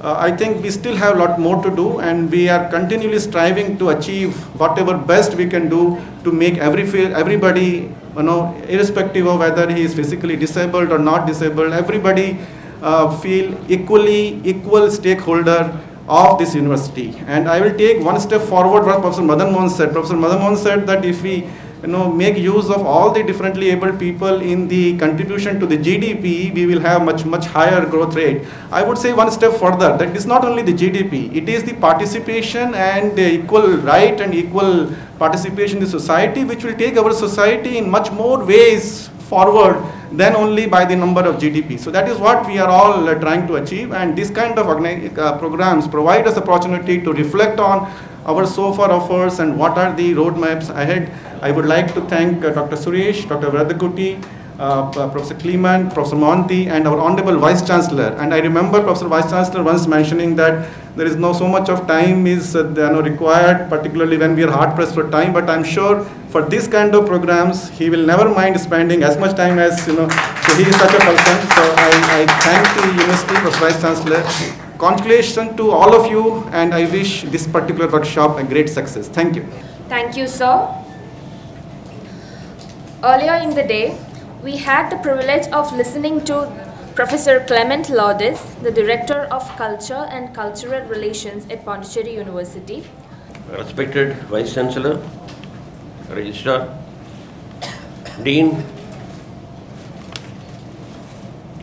I think we still have a lot more to do, and we are continually striving to achieve whatever best we can do to make everybody, irrespective of whether he is physically disabled or not disabled, everybody feel equal stakeholder of this university. And I will take one step forward what Professor Madan Mohan said. Professor Madan Mohan said that if we make use of all the differently able people in the contribution to the GDP, we will have much higher growth rate. I would say one step further, that it's not only the GDP, it is the participation and the equal right and equal participation in the society, which will take our society in much more ways forward than only by the number of GDP. So that is what we are all trying to achieve, and this kind of programs provide us opportunity to reflect on our so far efforts and what are the roadmaps ahead. I would like to thank Dr. Suresh, Dr. Varadakutty, Professor Kleeman, Professor Monty, and our Honorable Vice Chancellor. And I remember Professor Vice Chancellor once mentioning that there is so much of time is required, particularly when we are hard pressed for time. But I'm sure for this kind of programs, he will never mind spending as much time as, so he is such a person. So I thank the University, Professor Vice Chancellor. Congratulations to all of you, and I wish this particular workshop a great success. Thank you. Thank you, sir. Earlier in the day, we had the privilege of listening to Professor Clement Lourdes, the Director of Culture and Cultural Relations at Pondicherry University. Respected Vice Chancellor, Registrar, Dean,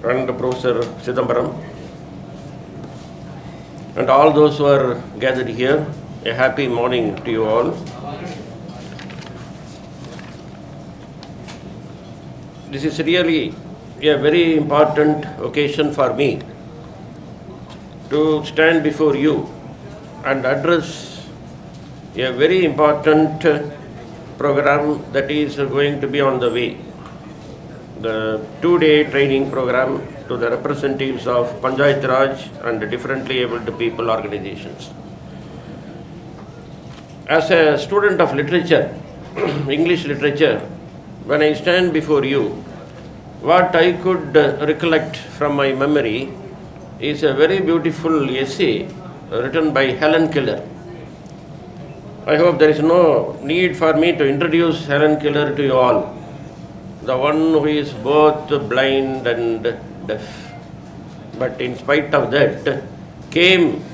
and Professor Chidambaram, and all those who are gathered here, a happy morning to you all. This is really a very important occasion for me to stand before you and address a very important program that is going to be on the way. The 2-day training program to the representatives of Panchayati Raj and differently abled people organizations. As a student of literature, English literature, when I stand before you, what I could recollect from my memory is a very beautiful essay written by Helen Keller. I hope there is no need for me to introduce Helen Keller to you all, the one who is both blind and deaf, but in spite of that came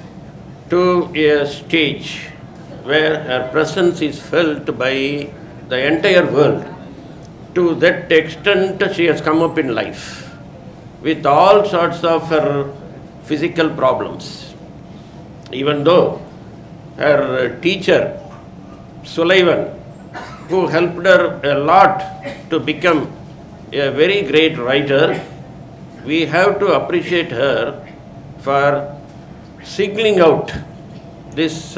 to a stage where her presence is felt by the entire world. To that extent she has come up in life with all sorts of her physical problems. Even though her teacher Sullivan, who helped her a lot to become a very great writer, we have to appreciate her for singling out this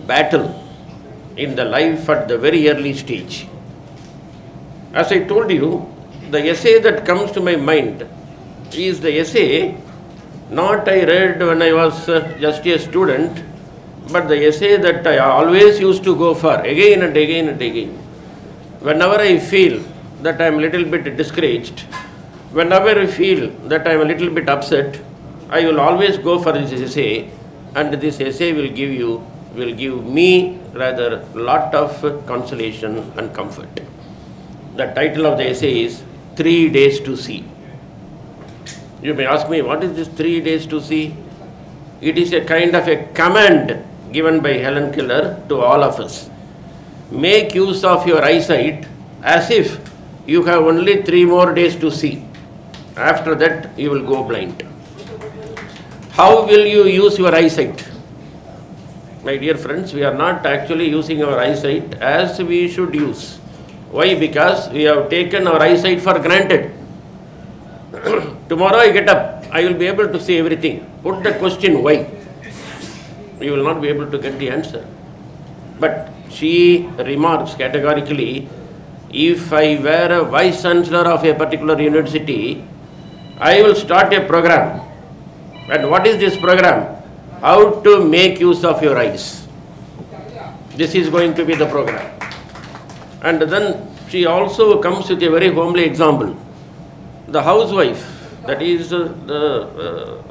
battle in the life at the very early stage. As I told you, the essay that comes to my mind is the essay not I read when I was just a student, but the essay that I always used to go for again and again and again. Whenever I feel that I am a little bit discouraged, whenever I feel that I am a little bit upset, I will always go for this essay, and this essay will give me rather lot of consolation and comfort. The title of the essay is 3 Days to See. You may ask me, what is this 3 days to see? It is a kind of a command given by Helen Keller to all of us. Make use of your eyesight as if you have only 3 more days to see. After that, you will go blind. How will you use your eyesight? My dear friends, we are not actually using our eyesight as we should use. Why? Because we have taken our eyesight for granted. Tomorrow I get up, I will be able to see everything. Put the question, why? You will not be able to get the answer. But she remarks categorically, if I were a vice chancellor of a particular university, I will start a program. And what is this program? How to make use of your eyes. This is going to be the program. And then she also comes with a very homely example. The housewife, that is the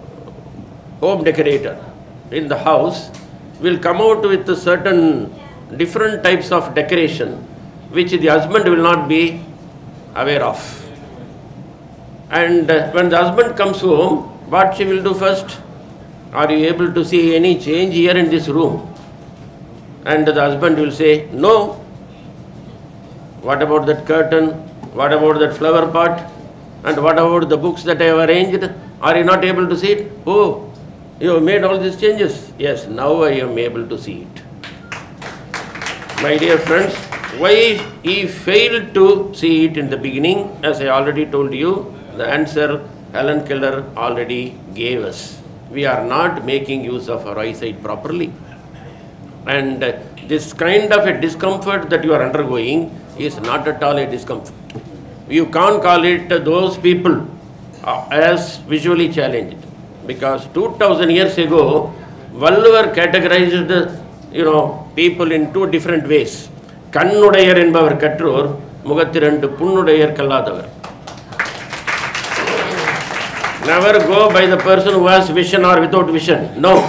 home decorator in the house, will come out with certain different types of decoration which the husband will not be aware of. And when the husband comes home, what she will do first? Are you able to see any change here in this room? And the husband will say, no. What about that curtain? What about that flower pot? And what about the books that I have arranged? Are you not able to see it? Oh, you have made all these changes. Yes, now I am able to see it. My dear friends, why he failed to see it in the beginning, as I already told you, the answer Helen Keller already gave us. We are not making use of our eyesight properly. And this kind of a discomfort that you are undergoing is not at all a discomfort. You can't call it those people as visually challenged, because 2000 years ago, Valluvar categorized people in 2 different ways. Kannudayar enbavar kattur, mugathirandu punnudayar kalladavar. Never go by the person who has vision or without vision. No.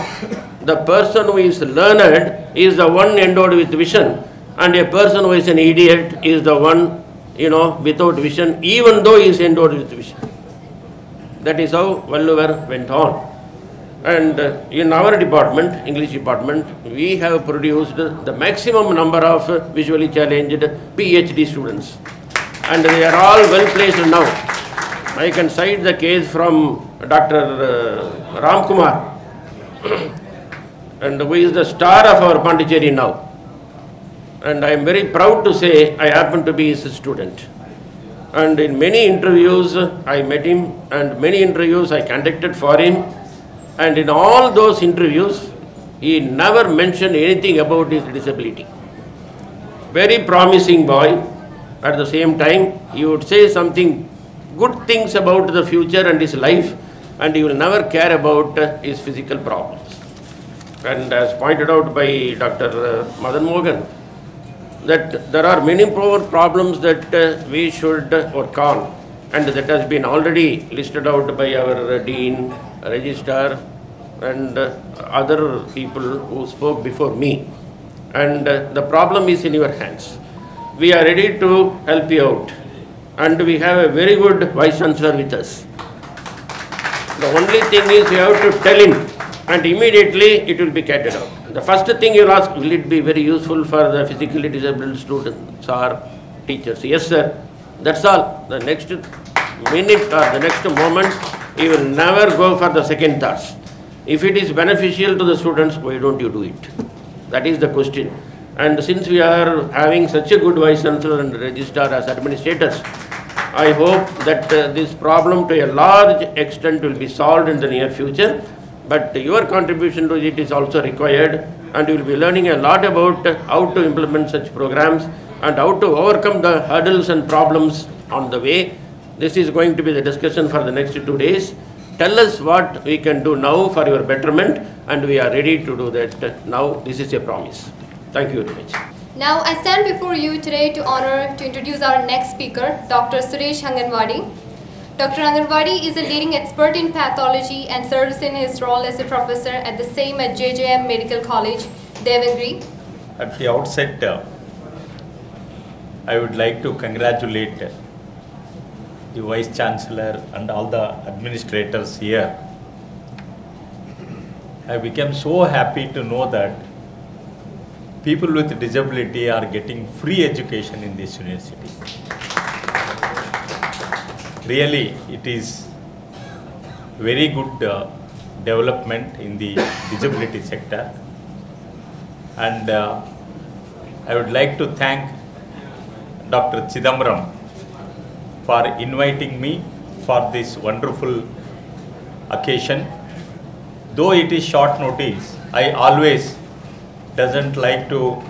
The person who is learned is the one endowed with vision, and a person who is an idiot is the one, without vision, even though he is endowed with vision. That is how Valluvar went on. And in our department, English department, we have produced the maximum number of visually challenged PhD students. And they are all well placed now. I can cite the case from Dr. Ram Kumar, and who is the star of our Pondicherry now. And I am very proud to say I happen to be his student. And in many interviews I met him, and many interviews I conducted for him. And in all those interviews, he never mentioned anything about his disability. Very promising boy. At the same time, he would say something good things about the future and his life, and he will never care about his physical problems. And as pointed out by Dr. Madan Mohan, that there are many problems that we should work on, and that has been already listed out by our Dean, Registrar, and other people who spoke before me. And the problem is in your hands. We are ready to help you out, and we have a very good Vice Chancellor with us. The only thing is you have to tell him, and immediately it will be carried out. The first thing you will ask, will it be very useful for the physically disabled students or teachers? Yes, sir. That's all. The next minute or the next moment, you will never go for the second thoughts. If it is beneficial to the students, why don't you do it? That is the question. And since we are having such a good Vice Chancellor and Registrar as administrators, I hope that this problem to a large extent will be solved in the near future. But your contribution to it is also required, and you will be learning a lot about how to implement such programs and how to overcome the hurdles and problems on the way. This is going to be the discussion for the next 2 days. Tell us what we can do now for your betterment, and we are ready to do that now. This is a promise. Thank you very much. Now I stand before you today to introduce our next speaker, Dr. Suresh Hanganwadi. Dr. Hanganwadi is a leading expert in pathology and serves in his role as a professor at the same at JJM Medical College, Devangri. At the outset, I would like to congratulate the Vice Chancellor and all the administrators here. I became so happy to know that people with disability are getting free education in this university. Really, it is very good development in the disability sector, and I would like to thank Dr. Chidambaram for inviting me for this wonderful occasion. Though it is short notice, I always doesn't like to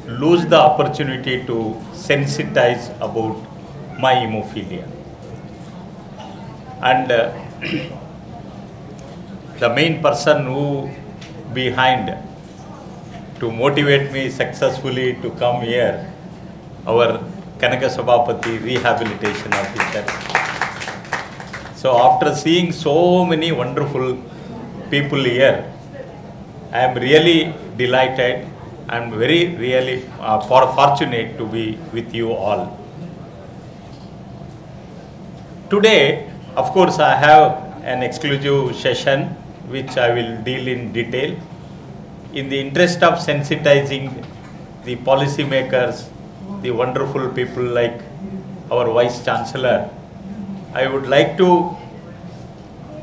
lose the opportunity to sensitize about my hemophilia. And the main person who behind to motivate me successfully to come here, our Kanaka Sabapati Rehabilitation Officer. So after seeing so many wonderful people here, I am really delighted. I am really fortunate to be with you all. Today, of course, I have an exclusive session which I will deal in detail. In the interest of sensitizing the policymakers, the wonderful people like our Vice Chancellor, I would like to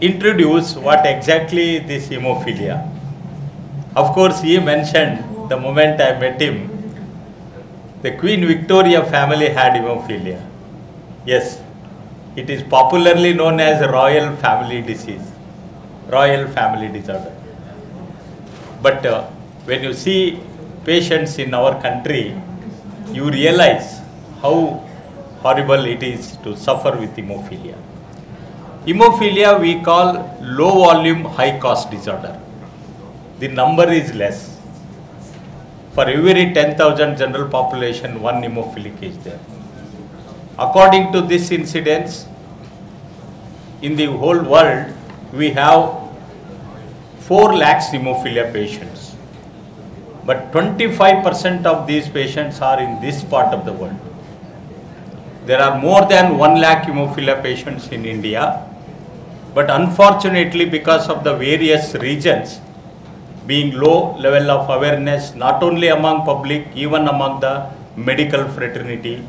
introduce what exactly this hemophilia. Of course, he mentioned the moment I met him, the Queen Victoria family had hemophilia. Yes, it is popularly known as royal family disease, royal family disorder. But when you see patients in our country, you realize how horrible it is to suffer with hemophilia. Hemophilia we call low volume, high cost disorder. The number is less. For every 10,000 general population, one hemophilic is there. According to this incidence, in the whole world, we have 4 lakhs hemophilia patients. But 25% of these patients are in this part of the world. There are more than 1 lakh hemophilia patients in India, But unfortunately, because of the various regions being low level of awareness, not only among public, even among the medical fraternity,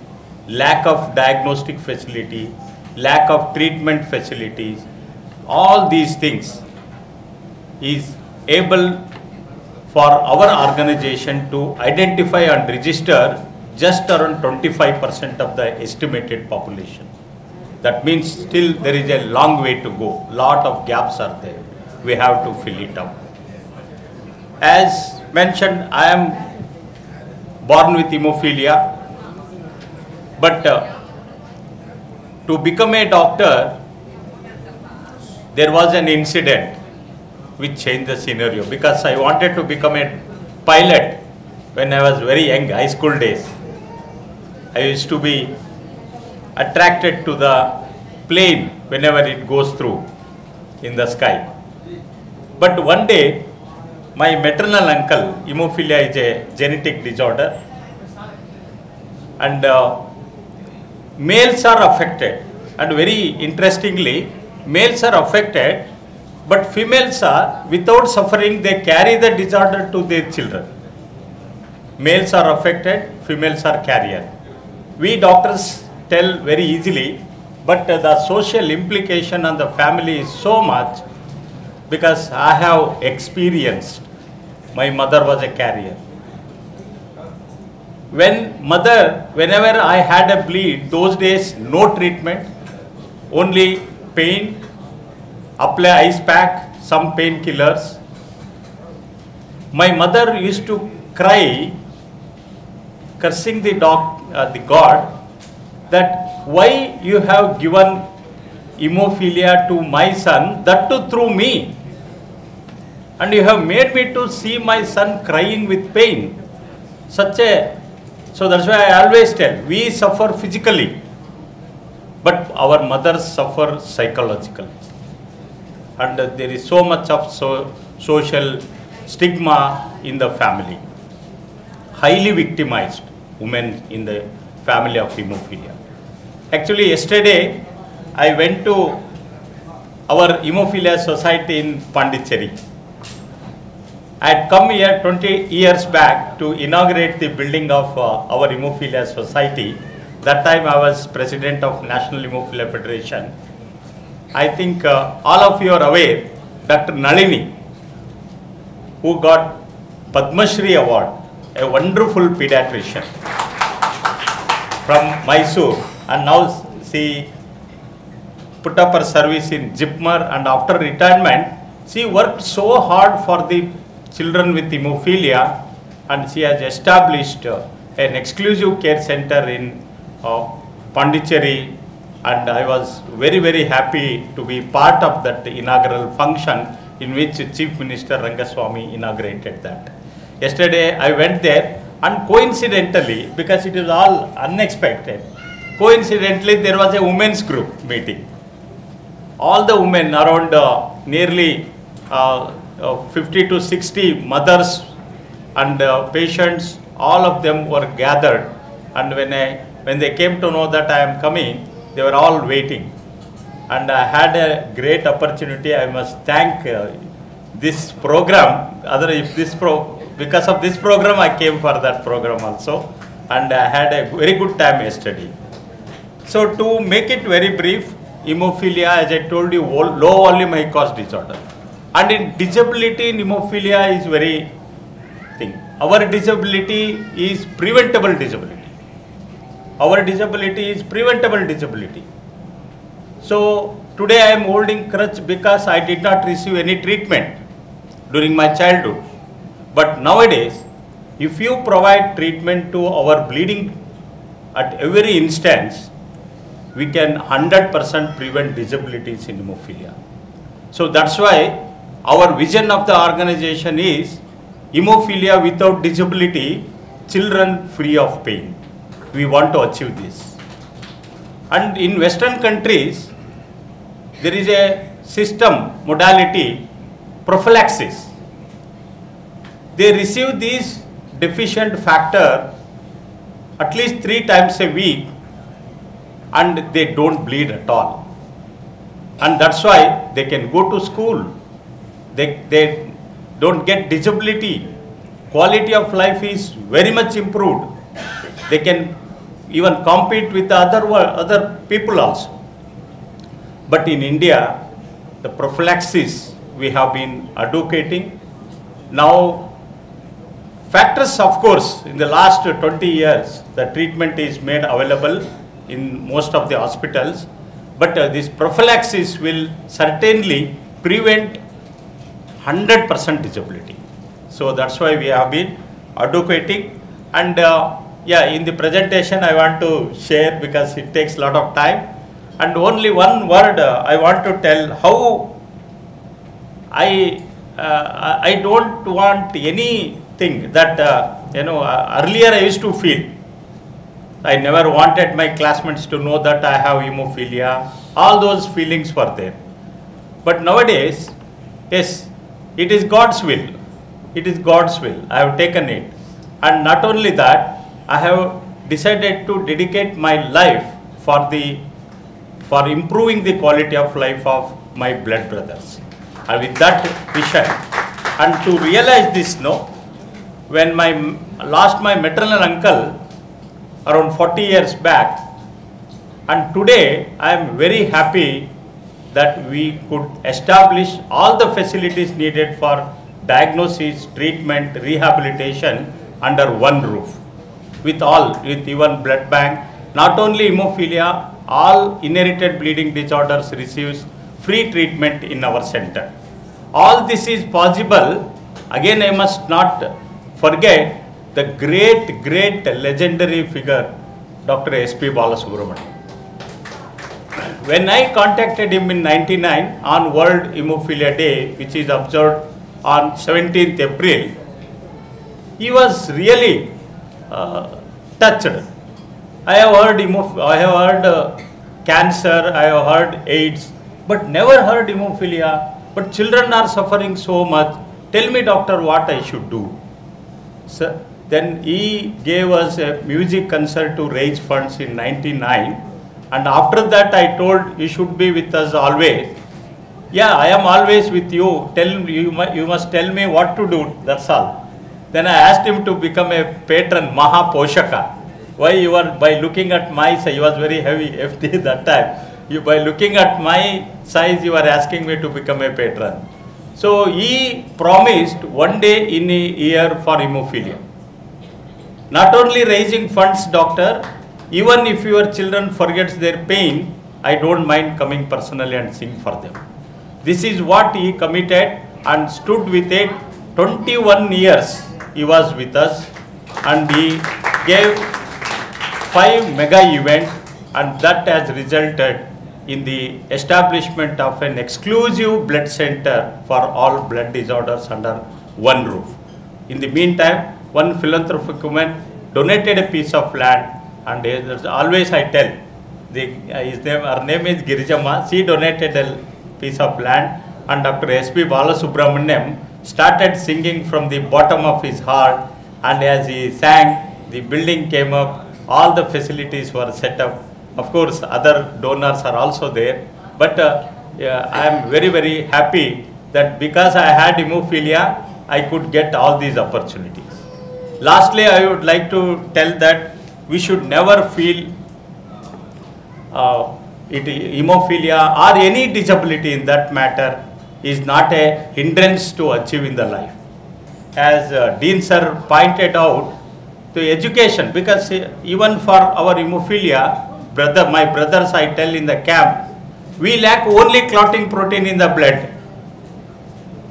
lack of diagnostic facility, lack of treatment facilities, all these things is able for our organization to identify and register just around 25% of the estimated population. That means still there is a long way to go. Lot of gaps are there. We have to fill it up. As mentioned, I am born with hemophilia, but to become a doctor, there was an incident which changed the scenario, because I wanted to become a pilot when I was very young, high school days. I used to be attracted to the plane whenever it goes through in the sky. But one day, my maternal uncle, hemophilia is a genetic disorder, and males are affected, and very interestingly, males are affected, but females are, without suffering, they carry the disorder to their children. Males are affected, females are carrier. We doctors tell very easily, but the social implication on the family is so much, because I have experienced. My mother was a carrier. Whenever I had a bleed, those days no treatment, only pain, apply ice pack, some painkillers. My mother used to cry, cursing the God, that why you have given hemophilia to my son, that too through me, and you have made me to see my son crying with pain. So that's why I always tell, we suffer physically, but our mothers suffer psychologically. And there is so much of social stigma in the family. Highly victimized women in the family of hemophilia. Actually, yesterday I went to our hemophilia society in Pondicherry. I had come here 20 years back to inaugurate the building of our hemophilia society. That time I was president of National Hemophilia Federation. I think all of you are aware, Dr. Nalini, who got Padma Shri Award, a wonderful pediatrician from Mysore, and now she put up her service in Jipmer, and after retirement, she worked so hard for the children with hemophilia, and she has established an exclusive care center in Pondicherry, and I was very, very happy to be part of that inaugural function in which Chief Minister Rangaswamy inaugurated that. Yesterday I went there, and coincidentally, because it is all unexpected, coincidentally there was a women's group meeting. All the women, around nearly 50 to 60 mothers and patients, all of them were gathered, and when they came to know that I am coming, they were all waiting, and I had a great opportunity. I must thank this program. Because of this program, I came for that program also, and I had a very good time yesterday. So to make it very brief, hemophilia, as I told you, low volume high cost disorder, and in disability in hemophilia is very thing. Our disability is preventable disability. Our disability is preventable disability. So today I am holding crutch because I did not receive any treatment during my childhood. But nowadays, if you provide treatment to our bleeding at every instance, we can 100% prevent disabilities in hemophilia. So that's why our vision of the organization is hemophilia without disability, children free of pain. We want to achieve this. And in Western countries, there is a system, modality, prophylaxis. They receive these deficient factor at least 3 times a week, and they don't bleed at all. And that's why they can go to school. They don't get disability. Quality of life is very much improved. They can even compete with the other people also. But in India, the prophylaxis we have been advocating. Now, factors, of course, in the last 20 years, the treatment is made available in most of the hospitals. But this prophylaxis will certainly prevent 100% disability. So that's why we have been advocating. And yeah, in the presentation I want to share because it takes a lot of time. And only one word I want to tell how I don't want anything that earlier I used to feel. I never wanted my classmates to know that I have hemophilia. All those feelings were there. But nowadays, yes, it is God's will. It is God's will. I have taken it. And not only that, I have decided to dedicate my life for improving the quality of life of my blood brothers. And with that vision, and to realize this, when I lost my maternal uncle around 40 years back, and today I am very happy that we could establish all the facilities needed for diagnosis, treatment, rehabilitation under one roof. With even blood bank, not only hemophilia, all inherited bleeding disorders receives free treatment in our center. All this is possible. Again, I must not forget the great legendary figure, Dr. S.P. Balasubramanian. When I contacted him in 1999 on World Hemophilia Day, which is observed on 17th April, he was really touched. I have heard cancer, I have heard AIDS, but never heard hemophilia. But children are suffering so much. Tell me, doctor, what I should do. So then he gave us a music concert to raise funds in 1999. And after that I told, you should be with us always. Yeah, I am always with you. You must tell me what to do, that's all. Then I asked him to become a patron, Maha Poshaka. Why by looking at my size, he was very heavy, FD that time. By looking at my size, you are asking me to become a patron. So he promised one day in a year for hemophilia. Not only raising funds, doctor, even if your children forgets their pain, I don't mind coming personally and sing for them. This is what he committed and stood with it. 21 years he was with us, and he gave 5 mega events, and that has resulted in the establishment of an exclusive blood center for all blood disorders under one roof. In the meantime, one philanthropic woman donated a piece of land, and always I tell, her name is Girijamma. She donated a piece of land, and Dr. S.P. Balasubramanian started singing from the bottom of his heart, and as he sang, the building came up, all the facilities were set up. Of course, other donors are also there, but I am very happy that because I had hemophilia, I could get all these opportunities. Lastly, I would like to tell that we should never feel hemophilia or any disability in that matter is not a hindrance to achieve in the life. As Dean Sir pointed out, the education, because even for our hemophilia, my brothers, I tell in the camp, we lack only clotting protein in the blood,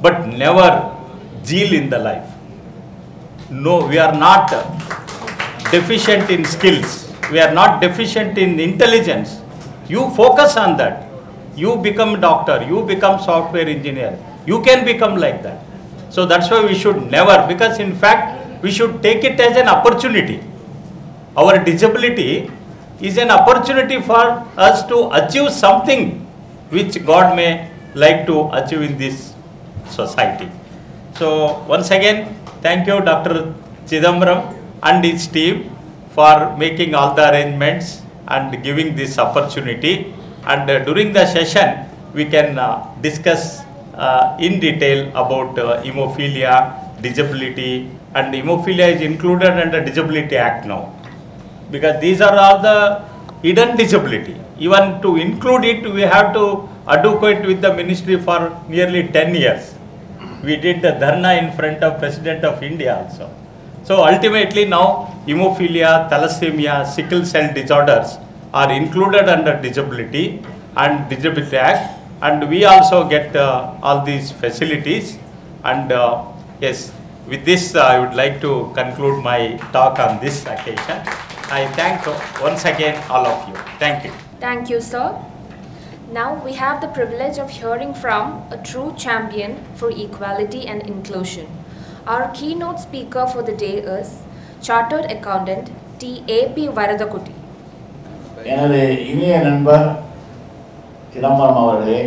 but never zeal in the life. No, we are not deficient in skills. We are not deficient in intelligence. You focus on that. You become a doctor, you become software engineer. You can become like that. So that's why we should never, because in fact, we should take it as an opportunity. Our disability is an opportunity for us to achieve something which God may like to achieve in this society. So once again, thank you Dr. Chidambaram and his team for making all the arrangements and giving this opportunity. And during the session, we can discuss in detail about hemophilia, disability, and hemophilia is included under Disability Act now, because these are all the hidden disability. Even to include it, we have to advocate with the ministry for nearly 10 years. We did the dharna in front of President of India also. So ultimately now hemophilia, thalassemia, sickle cell disorders are included under Disability and Disability Act, and we also get all these facilities. And yes, with this I would like to conclude my talk on this occasion. I thank once again all of you. Thank you. Thank you, sir. Now we have the privilege of hearing from a true champion for equality and inclusion. Our keynote speaker for the day is Chartered Accountant T.A.P. Varadakutti. எனது இனிய நண்பர் சிதம்பரம் அவர்களே,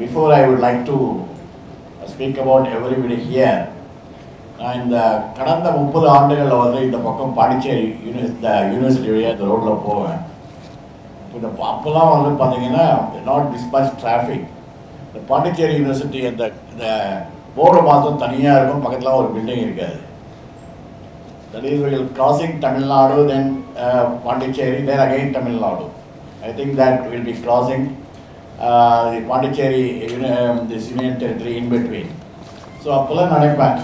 before I would like to speak about everybody here, நான் இந்த கடந்த 30 ஆண்டுகளில் வந்து இந்த பக்கம் பாண்டிச்சேரி யூனிவர்சிட்டி வழியாக இந்த ரோட்டில் போவேன். இந்த அப்போல்லாம் வந்து பார்த்தீங்கன்னா நாட் திஸ் மச் டிராஃபிக். இந்த பாண்டிச்சேரி யூனிவர்சிட்டி இந்த போர்டு மாதம் தனியாக இருக்கும், பக்கத்தில் ஒரு பில்டிங் இருக்காது. That is will crossing Tamil Nadu, then Pondicherry, then again Tamil Nadu. I think that will be crossing the Pondicherry this union territory in between. So அப்போல்லாம் நினைப்பேன்,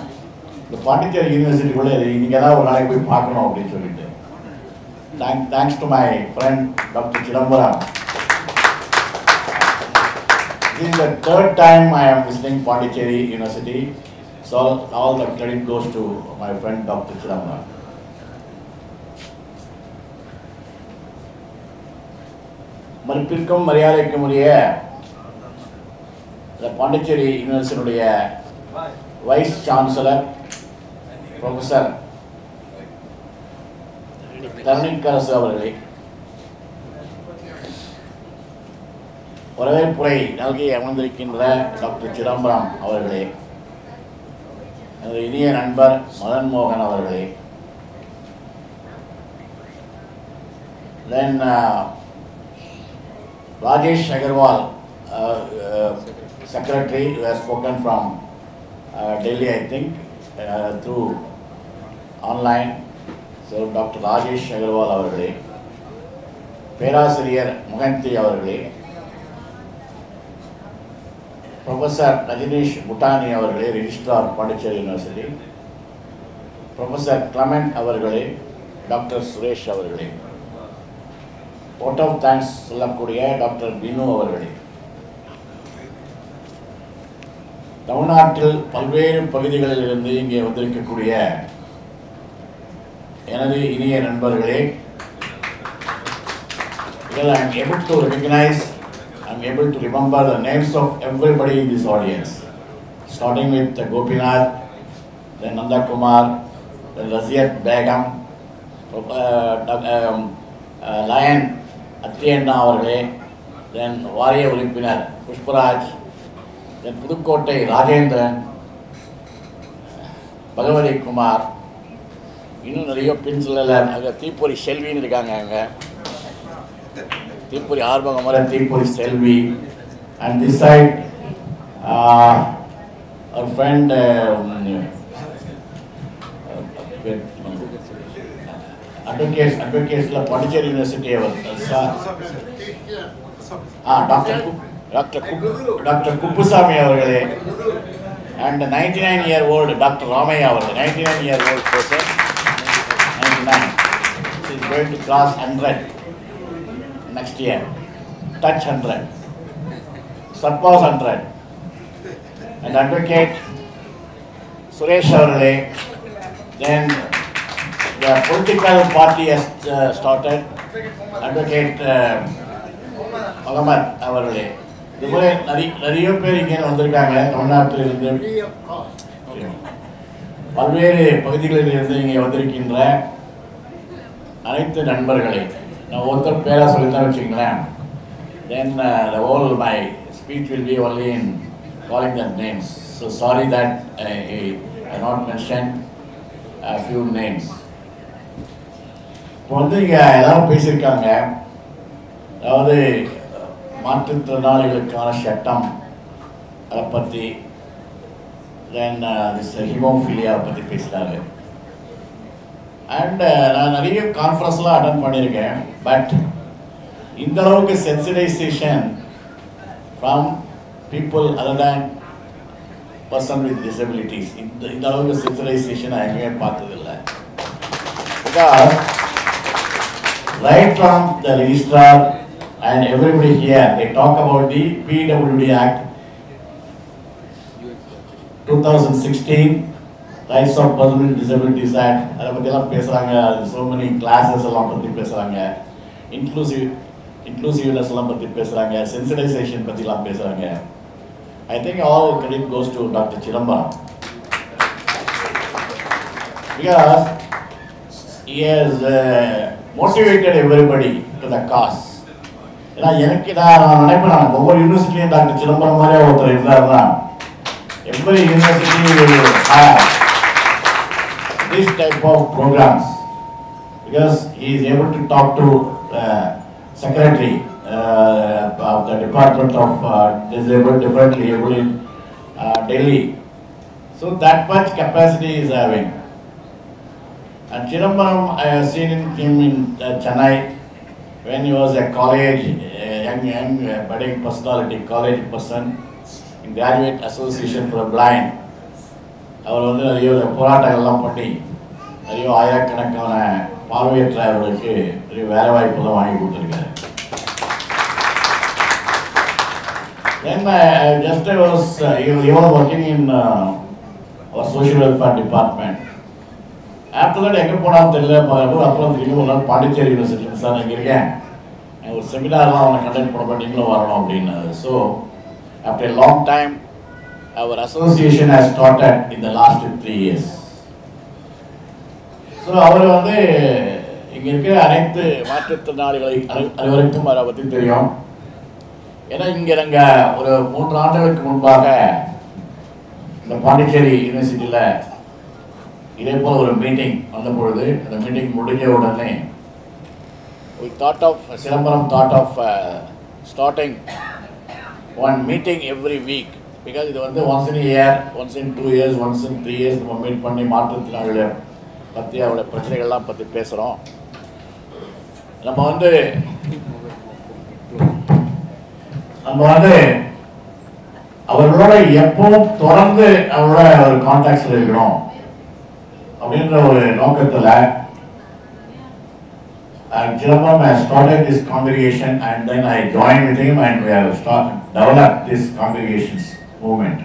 இந்த பாண்டிச்சேரி யூனிவர்சிட்டிக்குள்ளே இன்றைக்கி ஏதாவது ஒரு நாளைக்கு போய் பார்க்கணும் அப்படின்னு சொல்லிட்டு. Thanks to my friend Dr. Chidambaram. This is the third time I am visiting Pondicherry University, so all the credit goes to my friend Dr. Chidambaram. மதிப்பிற்கும் மரியாதைக்கும் உரிய பாண்டிச்சேரி யூனிவர்சிட்டியுடைய வைஸ் சான்சலர் ப்ரொஃபஸர் தரணிக்கரசு அவர்களே, வரவேற்புரை நல்கி அமர்ந்திருக்கின்ற டாக்டர் சிதம்பரம் அவர்களே, எனது இனிய நண்பர் மதன் மோகன் அவர்களே, then Rajesh Agarwal, secretary, who has spoken from Delhi, I think, through online. So, Dr. Rajesh Agarwal அவர்களே, பேராசிரியர் முகந்தி அவர்களே, ப்ரொஃபஸர் ரஜினீஷ் புட்டானி அவர்களே, registrar Pondicherry university, professor Clement அவர்களே, டாக்டர் சுரேஷ் அவர்களே, ஓட் ஆஃப் தேங்க்ஸ் சொல்லக்கூடிய டாக்டர் பினு அவர்களே, தமிழ்நாட்டில் பல்வேறு பகுதிகளில் இருந்து இங்கே வந்திருக்கக்கூடிய எனது இனிய நண்பர்களே, I am able to recognize, I am able to remember the names of everybody in this audience, starting with Gopinath, then Nanda Kumar, then Raziyat Begum, Lion Athiyenna அவர்களே, then வாரிய உறுப்பினர் புஷ்பராஜ், then புதுக்கோட்டை ராஜேந்திரன், பகவதி குமார், இன்னும் நிறைய பின்சில் அங்கே தீப்பொறி செல்வின்னு இருக்காங்க. அங்கே தீப்பொறி ஆர்வகமர தீப்பொரி செல்வி. அண்ட் திஸ் சைட் அவர் ஃப்ரெண்ட் அட்வொகேட்ஸில் பாண்டிச்சேரி யூனிவர்சிட்டி அவர் டாக்டர் குப்புசாமி அவர்களே, அண்ட் 99-year-old டாக்டர் ராமையா அவர்கள், 99-year-old person. She is going to cross 100 next year, touch 100, surpass 100. And Advocate Suresh Avarale, then the political party has started, Advocate Muhammad Avarale. இதுபோல நிறைய பேர் இங்கே வந்திருக்காங்க. தமிழ்நாட்டில் இருந்து பல்வேறு பகுதிகளில் இருந்து இங்கே வந்திருக்கின்ற அனைத்து நண்பர்களை நான் ஒருத்தர் பேராக சொல்லித்தான் வச்சுங்களேன். தென் the whole my speech will be only in calling their names. So sorry that I not mentioned a few names. இப்போ வந்து இங்கே எல்லாரும் பேசியிருக்காங்க, அதாவது மாற்றுத்திறனாளிகளுக்கான சட்டம் அதை பற்றி, தென் ஹீமோஃபீலியா பற்றி பேசுகிறாரு. அண்ட் நான் நிறைய கான்ஃபரன்ஸ்லாம் அட்டன் பண்ணியிருக்கேன். பட் இந்த அளவுக்கு sensitisation from people other than person with disabilities, இந்த அளவுக்கு சென்சிடைசேஷன் நான் எங்கேயுமே பார்த்ததில்லை. Because right from the registrar and everybody here, they talk about the PWD Act 2016, Rights of Persons with Disabilities Act. அதை பற்றிலாம் பேசுகிறாங்க. so many classes எல்லாம் பற்றி பேசுகிறாங்க, inclusiveness எல்லாம் பற்றி பேசுகிறாங்க, sensitization பற்றிலாம் பேசுகிறாங்க. I think all credit goes to Dr. Chidambaram, because he has motivated everybody to the cause. ஏன்னா எனக்கு நான் நினைப்பேன், ஒவ்வொரு யூனிவர்சிட்டியும் டாக்டர் சிதம்பரம் மாதிரியே ஒருத்தர் இருந்தாருன்னா, every university will have this type of programs, because he is able to talk to secretary of the Department of Disabled, differently able in Delhi. So that much capacity he is having. And Chidambaram, I have seen him in Chennai when he was a college, young budding personality, college person in Graduate Association for the Blind. அவர் வந்து நிறைய போராட்டங்கள்லாம் பண்ணி நிறைய ஆயிரக்கணக்கான பார்வையற்றவர்களுக்கு நிறைய வேலை வாய்ப்பெல்லாம் வாங்கி கொடுத்துருக்காரு. Then he was working in our social welfare department. After that, எங்கே போனாலும் தெரியல பார்க்கும்போது, அப்புறம் திரும்பி ஒரு நாள் பாண்டிச்சேரி யூனிவர்சிட்டியில் சார் நான் இருக்கேன், ஒரு செமினார்லாம் அவனை கண்டக்ட் பண்ண நீங்களும் வரணும் அப்படின்னாரு. So after a long time, our association has started in the last 3 years. So அவர் வந்து இங்கே இருக்கிற அனைத்து மாற்றுத்திறனாளிகளை அனைவருக்கும் அதை பற்றி தெரியும். ஏன்னா இங்கே நாங்கள் ஒரு 3 ஆண்டுகளுக்கு முன்பாக இந்த பாண்டிச்சேரி யூனிவர்சிட்டியில் இதே போல் ஒரு மீட்டிங் வந்த பொழுது, அந்த மீட்டிங் முடிஞ்ச உடனே Chidambaram thought of starting one meeting every week, because இது வந்து once in a year, once in 2 years, once in 3 years நம்ம மீட் பண்ணி மாற்றுத்திறனாளிகளை பற்றி அவருடைய பிரச்சனைகள்லாம் பற்றி பேசுகிறோம். நம்ம வந்து அவர்களோட எப்பவும் தொடர்ந்து அவரோட ஒரு கான்டாக்ட்ஸில் இருக்கணும் அப்படின்ற ஒரு நோக்கத்தில் Chidambaram has started this congregation, and then I joined with him, and we have developed this congregation's movement.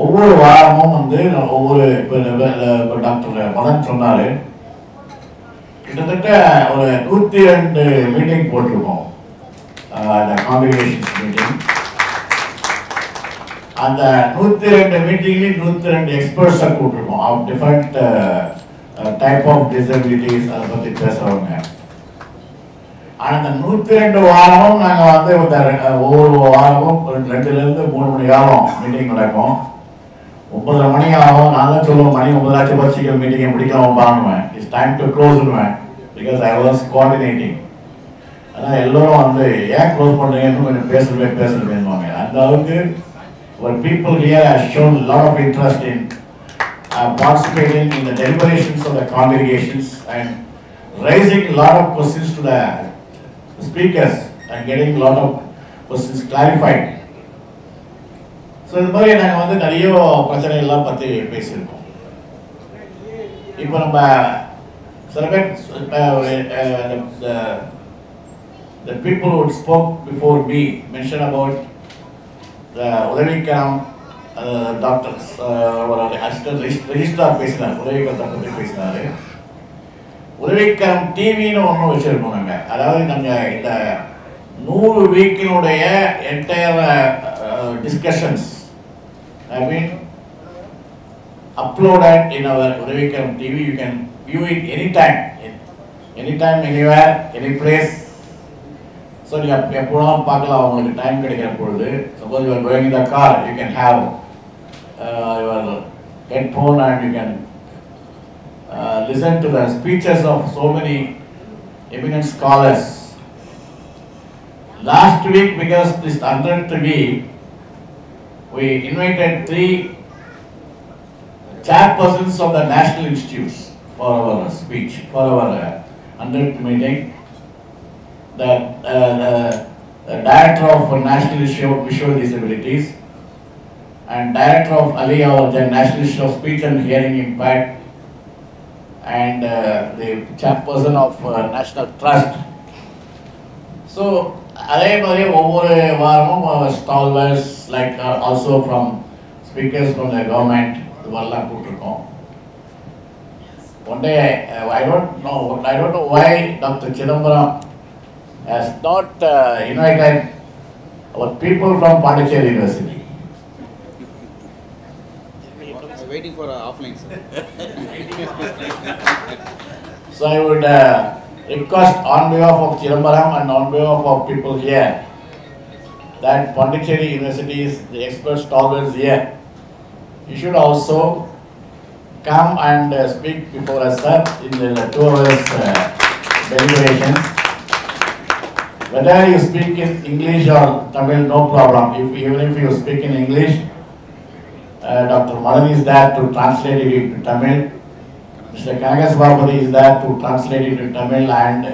ஒவ்வொரு வாரமும் வந்து ஒவ்வொரு டாக்டர் மதன் சொன்னாரு, கிட்டத்தட்ட ஒரு 102 மீட்டிங் போட்டிருக்கோம். அந்த காங்கிரிகேஷன்ஸ் மீட்டிங், அந்த 102 மீட்டிங்லேயும் 102 எக்ஸ்பர்ட்ஸை கூப்பிட்டுருக்கோம் of different type of disabilities, அதை பற்றி பேசுகிறவங்க. ஆனால் அந்த 102 வாரமும் நாங்கள் வந்து ஒவ்வொரு வாரமும் 2லேருந்து 3 மணி நேரம் மீட்டிங் நடக்கும். 9:30 மணி ஆகும். நான் தான் சொல்லுவேன், மணி 9 பட்சிகள் மீட்டிங்கை முடிக்கலாம் பாருவேன், இட்ஸ் டைம் டு க்ளோஸ்னுவேன், பிகாஸ் ஐ வாஸ் கோஆர்டினேட்டிங். ஆனால் எல்லோரும் வந்து ஏன் க்ளோஸ் பண்ணுறீங்கன்னு கொஞ்சம் பேசுவேன்வாங்க. அந்த அளவுக்கு our people here have shown a lot of interest in participating in the deliberations of the congregations and raising a lot of questions to the speakers and getting a lot of questions clarified. So இது மாதிரி நாங்கள் வந்து நிறைய பிரச்சனைகள்லாம் பற்றி பேசியிருக்கோம். இப்போ நம்ம சில பேர் the people who spoke before me mentioned about the உதவிக்கரம் டாக்டர்ஸ், ஒரு அசிஸ்டன்ட் ரெஜிஸ்ட்ரார் பேசினார், உதவிக்கரத்தை பற்றி பேசினார். உதவிக்கரம் டிவின்னு ஒன்று வச்சுருக்கோம் நாங்கள். அதாவது நாங்கள் இந்த 100 வீக்கினுடைய entire discussions have been uploaded in our Udavikaram TV. You can view it anytime, anywhere, any place. So you have எப்போலாம் பார்க்கலாம், உங்களுக்கு டைம் கிடைக்கிற பொழுது. Suppose you are going in the car, you can have your headphone and you can listened to the speeches of so many eminent scholars. Last week, because this 100th week, we invited 3 chairpersons of the national institutes for our speech, for our 100th meeting. The Director of National Institute of Visual Disabilities and Director of ALIA, the National Institute of Speech and Hearing Impact, and the chairperson of National Trust. So, over stalwarts, like also from speakers from the government, one day, I don't know why Dr. Chidambaram has not invited our people from Pondicherry University. Waiting for offline, sir. So I would request on behalf of Chidambaram and on behalf of people here that Pondicherry University is the expert stalwarts here. You should also come and speak before us, sir, in the 2 hours deliberations. Whether you speak in English or Tamil, no problem. Even if you speak in English, Dr. Madan is there to translate it into Tamil. Mr. Kanagaswamy is there to translate it into Tamil, and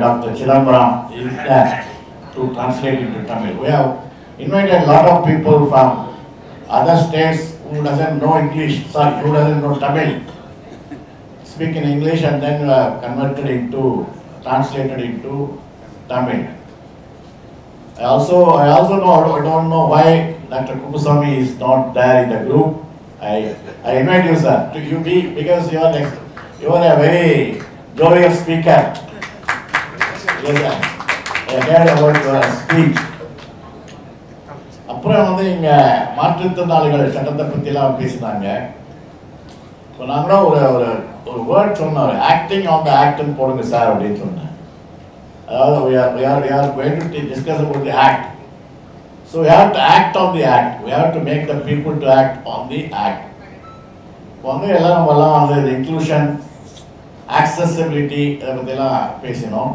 Dr. Chidambaram is there to translate it into Tamil. We have invited a lot of people from other states who doesn't know English, who doesn't know Tamil, speak in English and then translated into Tamil. I don't know why Dr. Kupuswamy is not there in the group. I invite you, sir, to you be, because you are a very jovial speaker. Yes, sir. I heard about your speech. அப்புறம் வந்து இங்க மாற்றுத்திறனாளிகள் சட்டத்தை பற்றிலாம் பேசினாங்க. இப்போ நாங்களும் ஒரு வேர்ட் சொன்னோம், ஆக்டிங் ஆன் த ஆக்ட்னு போடுங்க சார் அப்படின்னு சொன்னேன். அதாவது we are going to discuss about the act. So we have to act on the act. We have to make the people to act on the act. இப்போ வந்து எல்லாரும் வந்து inclusion, accessibility இதை பற்றிலாம் பேசினோம்.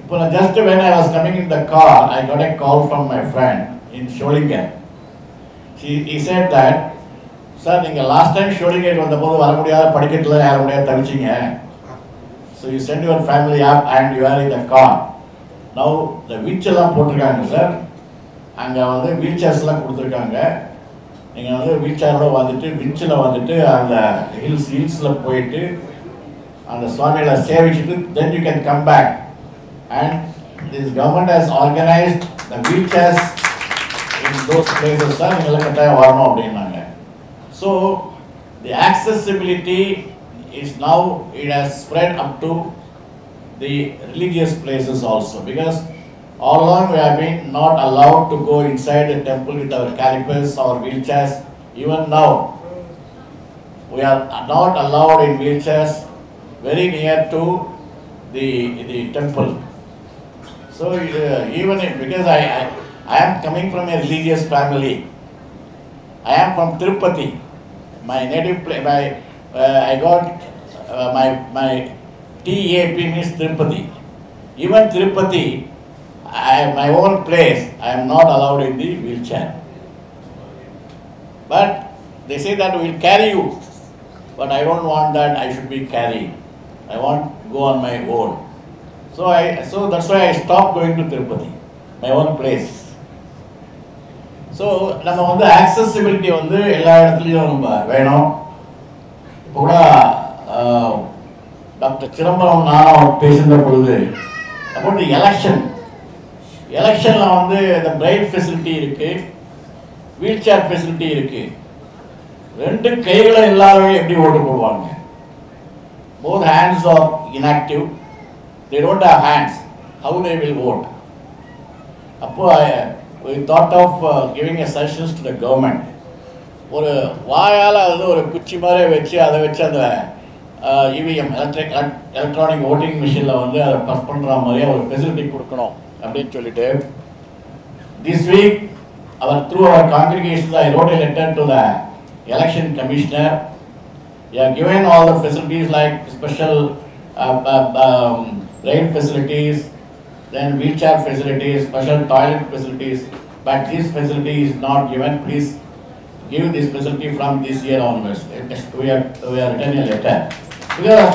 இப்போ நான் just when I was coming in the car, I got a call from my friend in Sholingen. He said that, sir, நீங்கள் last time Sholingen வந்தபோது வர முடியாத படிக்கட்டில் யார முடியாது தவிச்சிங்க. So you send your family up and you are in the car. Now the wheelchair எல்லாம் போட்டிருக்காங்க sir, அங்கே வந்து வீல்சேர்ஸ்லாம் கொடுத்துருக்காங்க. நீங்கள் வந்து வீல்சேரோட வந்துட்டு விஞ்சில் வந்துட்டு அந்த ஹில்ஸில் போயிட்டு அந்த சுவாமிகளை சேவிச்சுட்டு then you can come back. And this government has organized the wheelchairs in those places, sir, நீங்களாம் கட்டாயம் வரணும் அப்படின்னாங்க. So the accessibility is now, it has spread up to the religious places also, because all along we have been not allowed to go inside the temple with our calipers or wheelchairs. Even now we are not allowed in wheelchairs very near to the temple. So even if, because I am coming from a religious family, I am from Tirupati, my native place. I got my TAP means Tirupati. Even Tirupati, my own place, I am not allowed in the wheelchair. But they say that we will carry you, but I don't want that. I should be carried. I want to go on my own. So that's why I stopped going to Tirupati, my own place. So நம்ம வந்து accessibility வந்து எல்லா இடத்துலையும் நம்ம வேணும். இப்போ கூட doctor Chidambaram நானும் பேசுகிற பொழுது about the எலெக்ஷனில் வந்து இந்த பிரைட் ஃபெசிலிட்டி இருக்குது, வீல் சேர் ஃபெசிலிட்டி இருக்குது. 2 கைகளும் இல்லாதவங்க எப்படி ஓட்டு போடுவாங்க? Both hands are inactive. They don't have hands. How they will vote? அப்போ we thought of giving a suggestions to the government. ஒரு வாயால் அது ஒரு குச்சி மாதிரி வச்சு அதை வச்சு அந்த இவிஎம் எலக்ட்ரானிக் ஓட்டிங் மிஷினில் வந்து அதை பஸ் பண்ணுற மாதிரியே ஒரு ஃபெசிலிட்டி கொடுக்கணும் அப்படின்னு சொல்லிட்டு this week through our congregations I wrote a letter to the election commissioner We are given all the facilities like special rain facilities, then wheelchair facilities, special toilet facilities, but this facility is not given. Please give this facility from this year onwards. We are written a letter. Because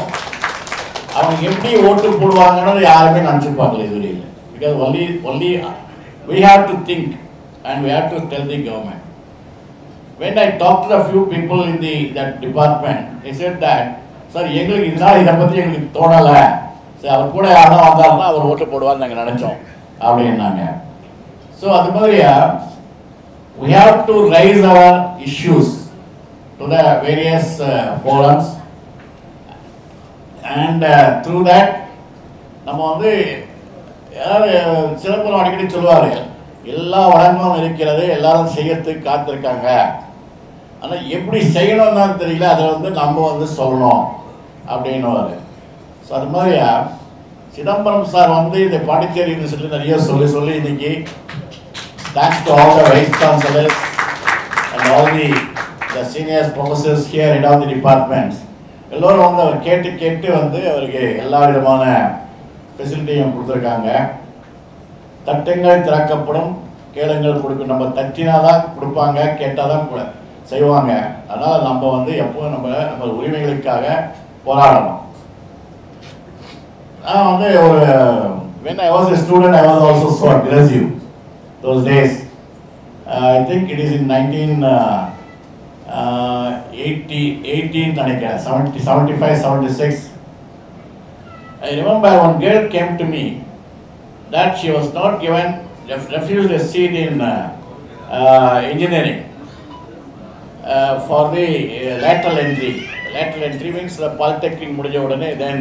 because only we have to think and we have to tell the government. When I talked to a few people in that department, they said that, sir, so we have to raise our issues to the various forums, and through that, சிலப்பரம் அடிக்கடி சொல்லுவாரு, எல்லா வளங்களும் இருக்கிறது, எல்லாரும் செய்யறதுக்கு காத்திருக்காங்க, ஆனால் எப்படி செய்யணும்னு தான் தெரியல, அதை நம்ம சொல்லணும் அப்படின்னுவாரு. ஸோ அது மாதிரியா சிதம்பரம் சார் இந்த பாண்டிச்சேரி யூனிவர்சிட்டியில் நிறைய சொல்லி இன்னைக்கு thanks to all the vice chancellors and all the senior professors here in all the departments, எல்லோரும் அவர் கேட்டு அவருக்கு எல்லா விதமான ஃபெசிலிட்டியும் கொடுத்துருக்காங்க. தட்டுங்கள் திறக்கப்படும், கேளுங்கள் கொடுக்கும். நம்ம தட்டினாதான் கொடுப்பாங்க, கேட்டாதான் செய்வாங்க. அதனால் நம்ம எப்பவும் நம்ம உரிமைகளுக்காக போராடணும். நான் when I was a student, I was also so aggressive those days. I think it is in 75, 76. I remember one girl came to me that she was not given, refused a seat in engineering for the lateral entry. Lateral entry means the polytechnic mudija, then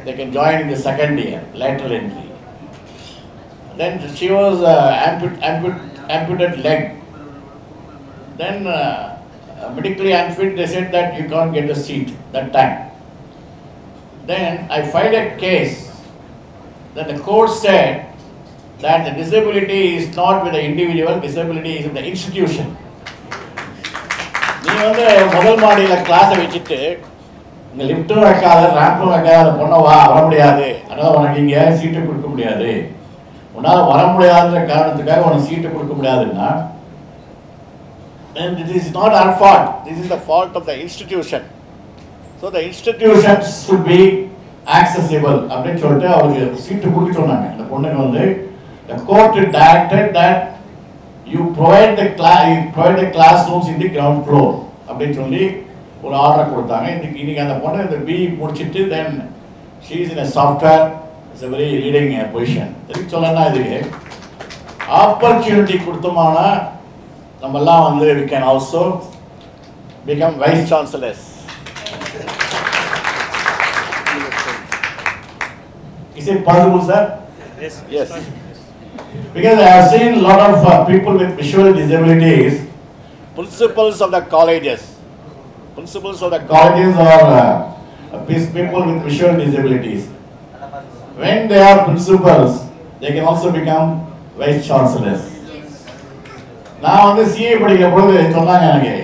they can join in the second year, lateral entry. Then she was amputated leg. Then medically unfit, they said that you can't get a seat that time. Then I filed a case that the court said that the disability is not with the individual, disability is with the institution. முதல் மாடியில் கிளாஸை வச்சுட்டு இங்கே லிஃப்ட்டும் வைக்காத, ரேம்பும் வைக்காத பொண்ணை வர முடியாது, அதனால் உனக்கு இங்கே சீட்டு கொடுக்க முடியாது, உன்னால் வர முடியாதுன்ற காரணத்துக்காக உனக்கு சீட்டு கொடுக்க முடியாதுன்னா, and this is not our fault, this is the fault of the institution. So the institutions should be accessible. அப்படின்னு சொல்லிட்டு அவருக்கு சீட்டு கொடுக்க சொன்னாங்க. இந்த பொண்ணுக்கு the court directed that you provide the classrooms in the ground floor. அப்படின்னு சொல்லி ஒரு ஆர்டர் கொடுத்தாங்க. இன்னைக்கு அந்த பொண்ணு இந்த BE முடிச்சிட்டு then she is in a software, it's a very leading position. இதுக்கு சொல்லணும்னா இதுக்கு ஆப்பர்ச்சுனிட்டி கொடுத்தோம்னா நம்மெல்லாம் we can also become vice chancellors. Is it possible, sir? Yes. Yes. Because I have seen a lot of people with visual disabilities, principals of the colleges. Principals of the colleges are people with visual disabilities. When they are principals, they can also become vice chancellors. நான் CA படிக்கிற பொழுது சொன்னாங்க எனக்கு,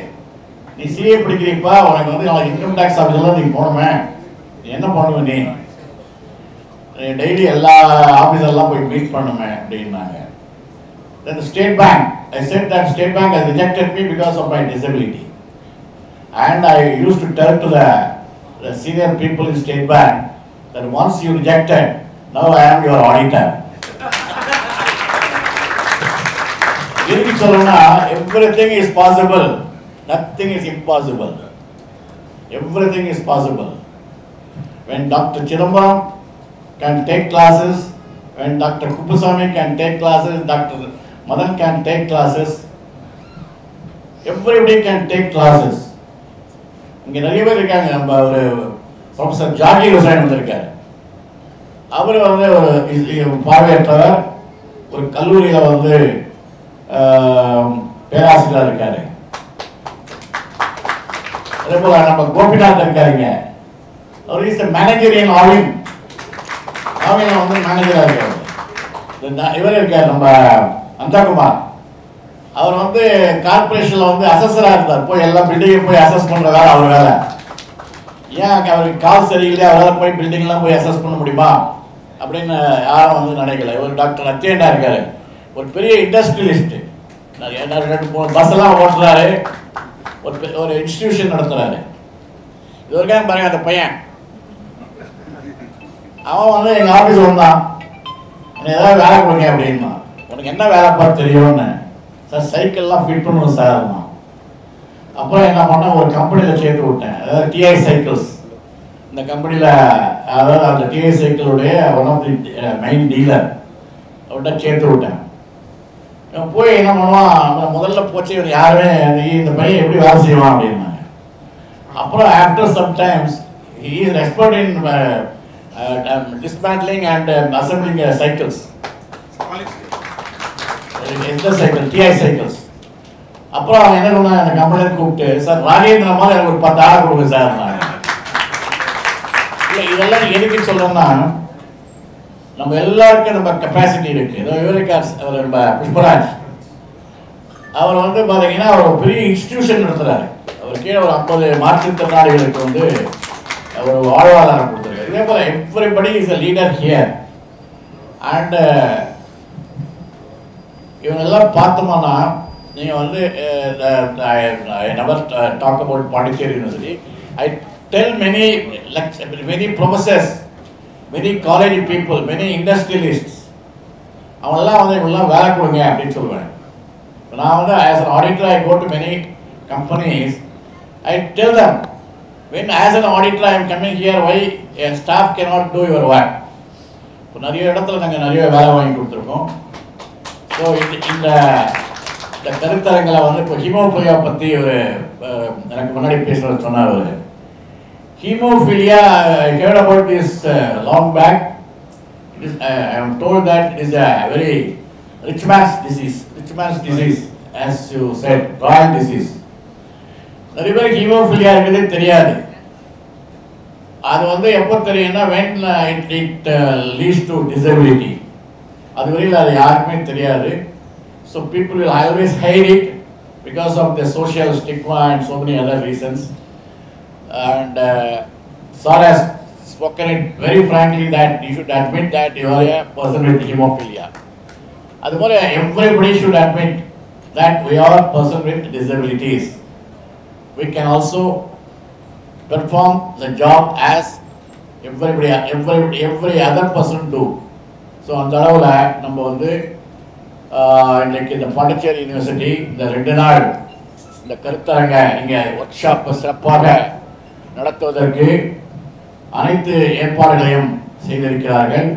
நீ CA படிக்கிறீப்பா, உனக்கு income tax ஆஃபீஸெல்லாம் நீ போகணுமே, என்ன பண்ணுவ நீ டெய்லி எல்லா ஆஃபீஸர்லாம் போய் மீட் பண்ணுமே அப்படின்னாங்க. Then the State Bank, I said that State Bank has rejected me because of my disability. And I used to tell to the senior people in State Bank that once you rejected, now I am your auditor. Everything is possible, nothing is impossible. Everything is possible. When Dr. Chidambaram can take classes, when Dr. Kuppusamy can take classes, Dr. Madan can take classes, everybody can take classes. இங்கே நிறைய பேர் இருக்காங்க. நம்ம ஒரு professor Zakir Hussain வந்திருக்காரு. அவர் ஒரு பார்வையற்றவர், ஒரு கல்லூரியில் பேராசிரியராக இருக்காரு. அதே போல நம்ம கோபிநாத் இருக்காருங்க, அவர் இஸ் மேனேஜரியல் ஆவின் மேனேஜராக இருக்காரு. இவர் இருக்கார் நம்ம அந்தாகுமார், அவர் கார்பரேஷன்ல அசஸராக இருந்தார். போய் எல்லா பில்டிங்கையும் போய் அசஸ் பண்ற வேலை அவர் வேலை. ஏன் அவருக்கு கால் சரியில்லை, அவரால் போய் பில்டிங்லாம் போய் அசஸ் பண்ண முடியுமா அப்படின்னு யாரும் வந்து நினைக்கல. ஒரு டாக்டர் அத்தியண்டா இருக்காரு, ஒரு பெரிய இண்டஸ்ட்ரியலிஸ்ட், 2-3 பஸ்ஸெல்லாம் ஓட்டுறாரு, ஒரு இன்ஸ்டிடியூஷன் நடத்துறாரு. இது வரைக்கும் பாருங்க, அந்த பையன் அவன் வந்து எங்கள் ஆஃபீஸ் வந்தான், எனக்கு ஏதாவது வேலை கொடுங்க அப்படின்னா. உனக்கு என்ன வேலை பார்த்து தெரியும்னு. சார் சைக்கிள்லாம் ஃபிட் பண்ணுவோம் சார். அப்புறம் என்ன பண்ணேன், ஒரு கம்பெனியில் சேர்த்து விட்டேன், அதாவது டிஐ சைக்கிள்ஸ். இந்த கம்பெனியில் அதாவது அந்த டிஐ சைக்கிளுடைய one of the main dealer அவர்கிட்ட சேர்த்து விட்டேன். போய் என்ன பண்ணுவான், முதல்ல போச்சு யாருமே இந்த பையன் எப்படி வேலை செய்வான் அப்படின்னாங்க. அப்புறம் after sometimes he is expert in dismantling and assembling cycles. எந்த சைக்கிள், டிஐ சைக்கிள்ஸ். அப்புறம் அவன் என்ன பண்ணா, அந்த கம்பெனியை கூப்பிட்டு, சார் ராஜேந்திர மாதிரி எனக்கு ஒரு 10 ஆர்டர் கொடுங்க சார். இல்லை இதெல்லாம் எதுக்கு சொல்றோம்னா, நம்ம எல்லாருக்கும் நம்ம கெப்பாசிட்டி இருக்கு. யூரிகாஸ் அவர் நம்ம புஷ்பராஜ் அவர் வந்து பார்த்தீங்கன்னா அவர் பெரிய இன்ஸ்டிடியூஷன் நடத்துறாரு. அவர் கீழே ஒரு 50 மாற்றுத்திறனாளிகளுக்கு வந்து ஒரு வாழ்வாதாரம் கொடுத்துருக்காரு. இதே போல everybody is a leader here. And இவங்கெல்லாம் பார்த்தோம்னா நீங்கள் வந்து I never talk about Pondicherry University. I tell many professors, many college people, many industrialists, அவங்கெல்லாம் வந்து இவங்கெல்லாம் வேலை கொடுங்க அப்படின்னு சொல்லுவேன். நான் வந்து as an auditor I go to many companies. I tell them, when as an auditor I am coming here, why a staff cannot do your work. இப்போ நிறைய இடத்துல நாங்கள் நிறைய வேலை வாங்கி கொடுத்துருக்கோம். ஸோ இந்த கருத்தரங்களை வந்து இப்போ ஹீமோஃபிலியா பற்றி ஒரு எனக்கு முன்னாடி பேசுகிறது சொன்னார். ஒரு haemophilia I heard about this long back. I am told that it is a very rich man's disease, as you said, royal disease. நிறைய பேர் ஹீமோஃபிலியா இருக்குதே தெரியாது. அது வந்து எப்போ தெரியும்னா when it leads to disability. அது வரையில் அது யாருக்குமே தெரியாது. So people will always hide it because of the social stigma and so many other reasons. And Sir has spoken it very frankly that you should admit that you are a person with hemophilia. Adupore everybody should admit that we are a person with disabilities. We can also perform the job as every other person do. So அந்த அளவில் நம்ம வந்து இன்றைக்கு இந்த Pondicherry university இந்த 2 நாள் இந்த கருத்தரங்க இங்கே ஒர்க் ஷாப்பை சிறப்பாக நடத்துவதற்கு அனைத்து ஏற்பாடுகளையும் செய்திருக்கிறார்கள்.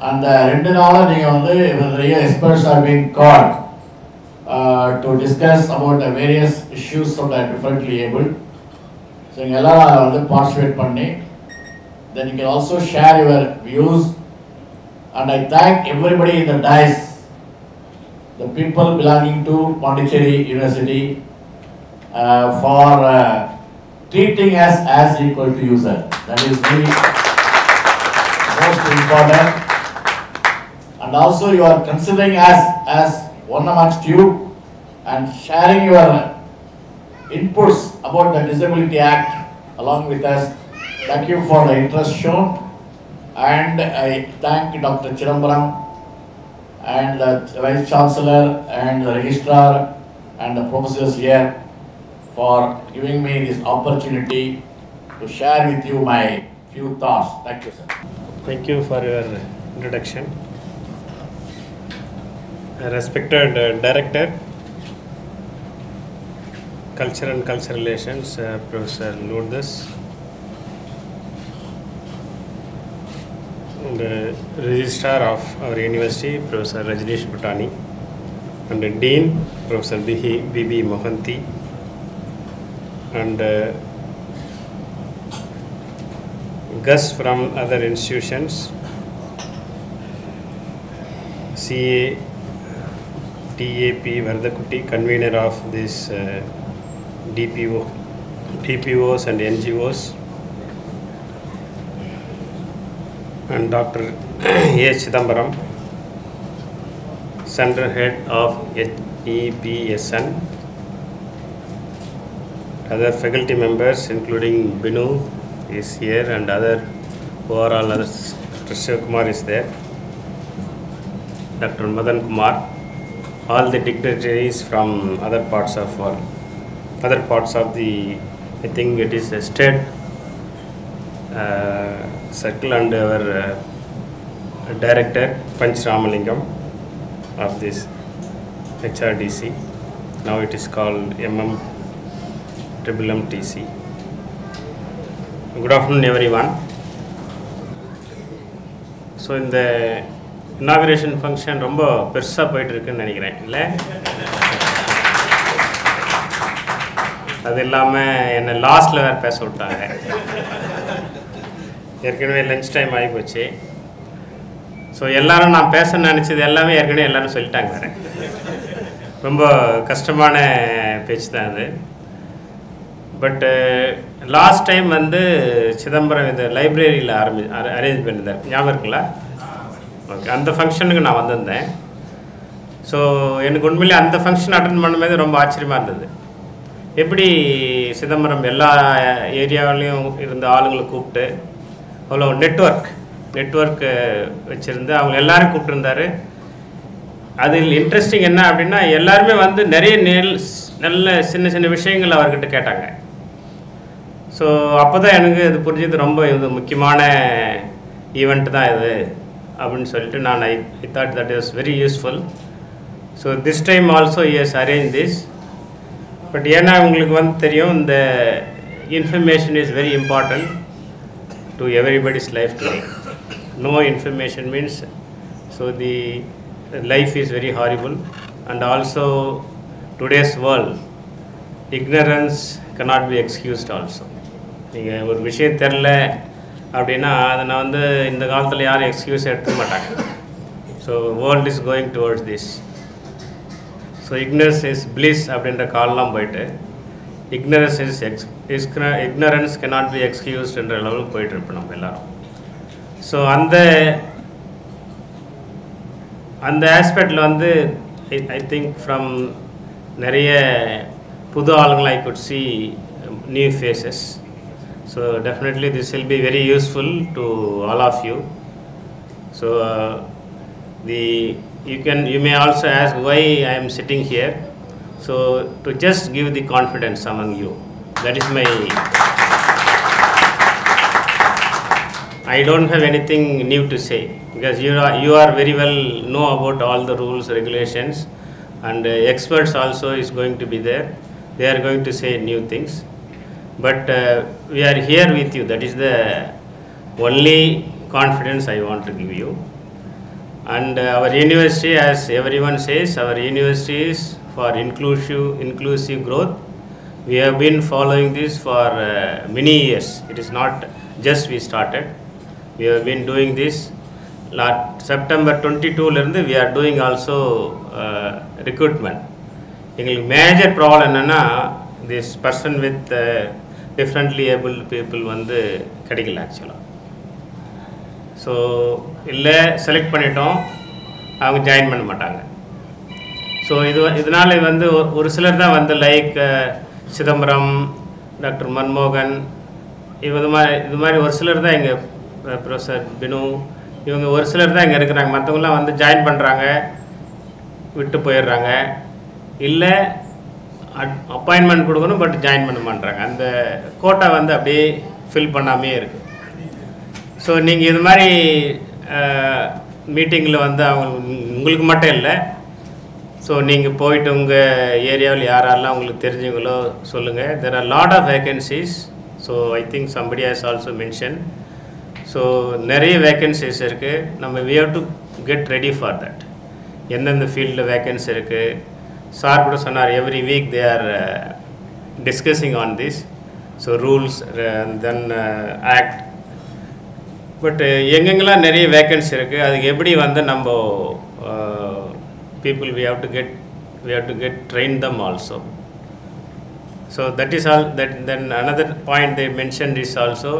அந்த 2 நாளும் நீங்கள் வந்து நிறைய experts are being called to discuss about the various issues of the differently abled. So நீங்கள் எல்லாம் அதை வந்து பார்ட்டிசிபேட் பண்ணி then you can also share your views. And I thank everybody in the dais, the people belonging to Pondicherry University, for treating us as equal to you, sir. That is very most important. And also you are considering us as one amongst you and sharing your inputs about the Disability Act along with us. Thank you for the interest shown. And I thank Dr. Chidambaram and the Vice Chancellor and the Registrar and the professors here for giving me this opportunity to share with you my few thoughts. Thank you, sir. Thank you for your introduction. Respected Director, Culture and Cultural Relations, Professor Lourdes, the Registrar of our University, Professor Rajneesh Bhutani, and the Dean, Professor B.B. Mohanty, and guests from other institutions, CA TAP Vardakutti, convener of this DPOs and NGOs, and Dr. H. Chidambaram, Center Head of EPSN, other faculty members, including Binu is here, and other overall others. Shiv Kumar is there, Dr. Madan Kumar, all the dignitaries from other parts of the, I think it is a state circle, and our director Panch Ramalingam of this HRDC. Now it is called MMTC. Good afternoon, everyone. So in the inauguration function, ரொம்ப பெருசா போயிட்டு இருக்குன்னு நினைக்கிறேன், இல்ல? அது இல்லாம என்ன லாஸ்ட்ல வேற பேச விட்டாங்க. ஏற்கனவே லஞ்ச் டைம் ஆகி போச்சு. ஸோ எல்லாரும் நான் பேச நினச்சது எல்லாமே ஏற்கனவே எல்லாரும் சொல்லிட்டாங்க வேற. ரொம்ப கஷ்டமான பேச்சு தான் அது. பட் லாஸ்ட் டைம் வந்து சிதம்பரம் இந்த லைப்ரரியில் அரேஞ்ச் பண்ணியிருந்தார், ஞாபகம் இருக்குங்களா? ஓகே, அந்த ஃபங்க்ஷனுக்கு நான் வந்திருந்தேன். ஸோ எனக்கு உண்மையிலே அந்த ஃபங்க்ஷன் அட்டன் பண்ணும்போது ரொம்ப ஆச்சரியமாக இருந்தது. எப்படி சிதம்பரம் எல்லா ஏரியாவிலையும் இருந்த ஆளுங்களை கூப்பிட்டு அவ்வளோ நெட்வொர்க் வச்சுருந்து அவங்க எல்லோரும் கூப்பிட்டுருந்தாரு. அதில் இன்ட்ரெஸ்டிங் என்ன அப்படின்னா, எல்லாருமே வந்து நிறைய நல்ல சின்ன சின்ன விஷயங்கள் அவர்கிட்ட கேட்டாங்க. ஸோ அப்போ தான் எனக்கு இது புரிஞ்சது, ரொம்ப இது முக்கியமான ஈவெண்ட் தான் இது அப்படின்னு சொல்லிட்டு நான் I thought that is very useful. So this time also is arrange this. But ஏன்னா உங்களுக்கு வந்து தெரியும், இந்த information is very important to everybody's life today. No information means, so the life is very horrible, and also today's world, ignorance cannot be excused also. நீங்கள் ஒரு விஷயம் தெரில அப்படின்னா அதை நான் வந்து இந்த காலத்தில் யாரும் எக்ஸ்கியூஸ் எடுத்துக்க மாட்டாங்க. So world is going towards this. So ignorance is bliss அப்படின்ற காலெலாம் போயிட்டு ignorance cannot be excused என்ற லெவலுக்கு போயிட்டுருப்போம் நம்ம எல்லோரும். ஸோ அந்த ஆஸ்பெக்டில் வந்து ஐ திங்க் ஃப்ரம் நிறைய புது ஆளுங்களை I could see new faces. So definitely this will be very useful to all of you. So you may also ask why I am sitting here. So to just give the confidence among you, that is my I don't have anything new to say, because you are very well know about all the rules, regulations, and experts also is going to be there. They are going to say new things, but we are here with you. That is the only confidence I want to give you. And our university, as everyone says, our university is for inclusive growth. We have been following this for many years. It is not just we started. We have been doing this. September 22 we are doing also recruitment. எங்களுக்கு major problem என்னென்னா, this person with differently abled people வந்து கிடைக்கல ஆக்சுவலாக. So இல்லை select பண்ணிட்டோம், அவங்க join பண்ண மாட்டாங்க. ஸோ இதனால் வந்து ஒரு சிலர் தான் வந்து லைக் சிதம்பரம், டாக்டர் மன்மோகன், இது மாதிரி ஒரு சிலர் தான் இங்கே, ப்ரொஃபஸர் பினு, இவங்க ஒரு சிலர் தான் இங்கே இருக்கிறாங்க. மற்றவங்களாம் வந்து ஜாயின் பண்ணுறாங்க, விட்டு போயிடுறாங்க, இல்லை அப்பாயின்மெண்ட் கொடுக்கணும் பட் ஜாயின் பண்ண மாட்டாங்க. அந்த கோட்டா வந்து அப்படியே ஃபில் பண்ணாமே இருக்குது. ஸோ நீங்கள் இது மாதிரி மீட்டிங்கில் வந்து உங்களுக்கு மட்டும் இல்லை, ஸோ நீங்கள் போயிட்டு உங்கள் ஏரியாவில் யாரெல்லாம் உங்களுக்கு தெரிஞ்சவங்களோ சொல்லுங்கள். There are lot of vacancies. So I think somebody has also mention. So நிறைய வேக்கன்சிஸ் இருக்குது. நம்ம we have to get ready for that. எந்தெந்த ஃபீல்டில் வேக்கன்சி இருக்குது, சார் கூட சொன்னார், every week they are discussing on this. So rules, then act. But எங்கெங்கெல்லாம் நிறைய வேக்கன்சி இருக்குது, அதுக்கு எப்படி வந்து நம்ம people we have to get train them also. So that is all. That then another point they mentioned is also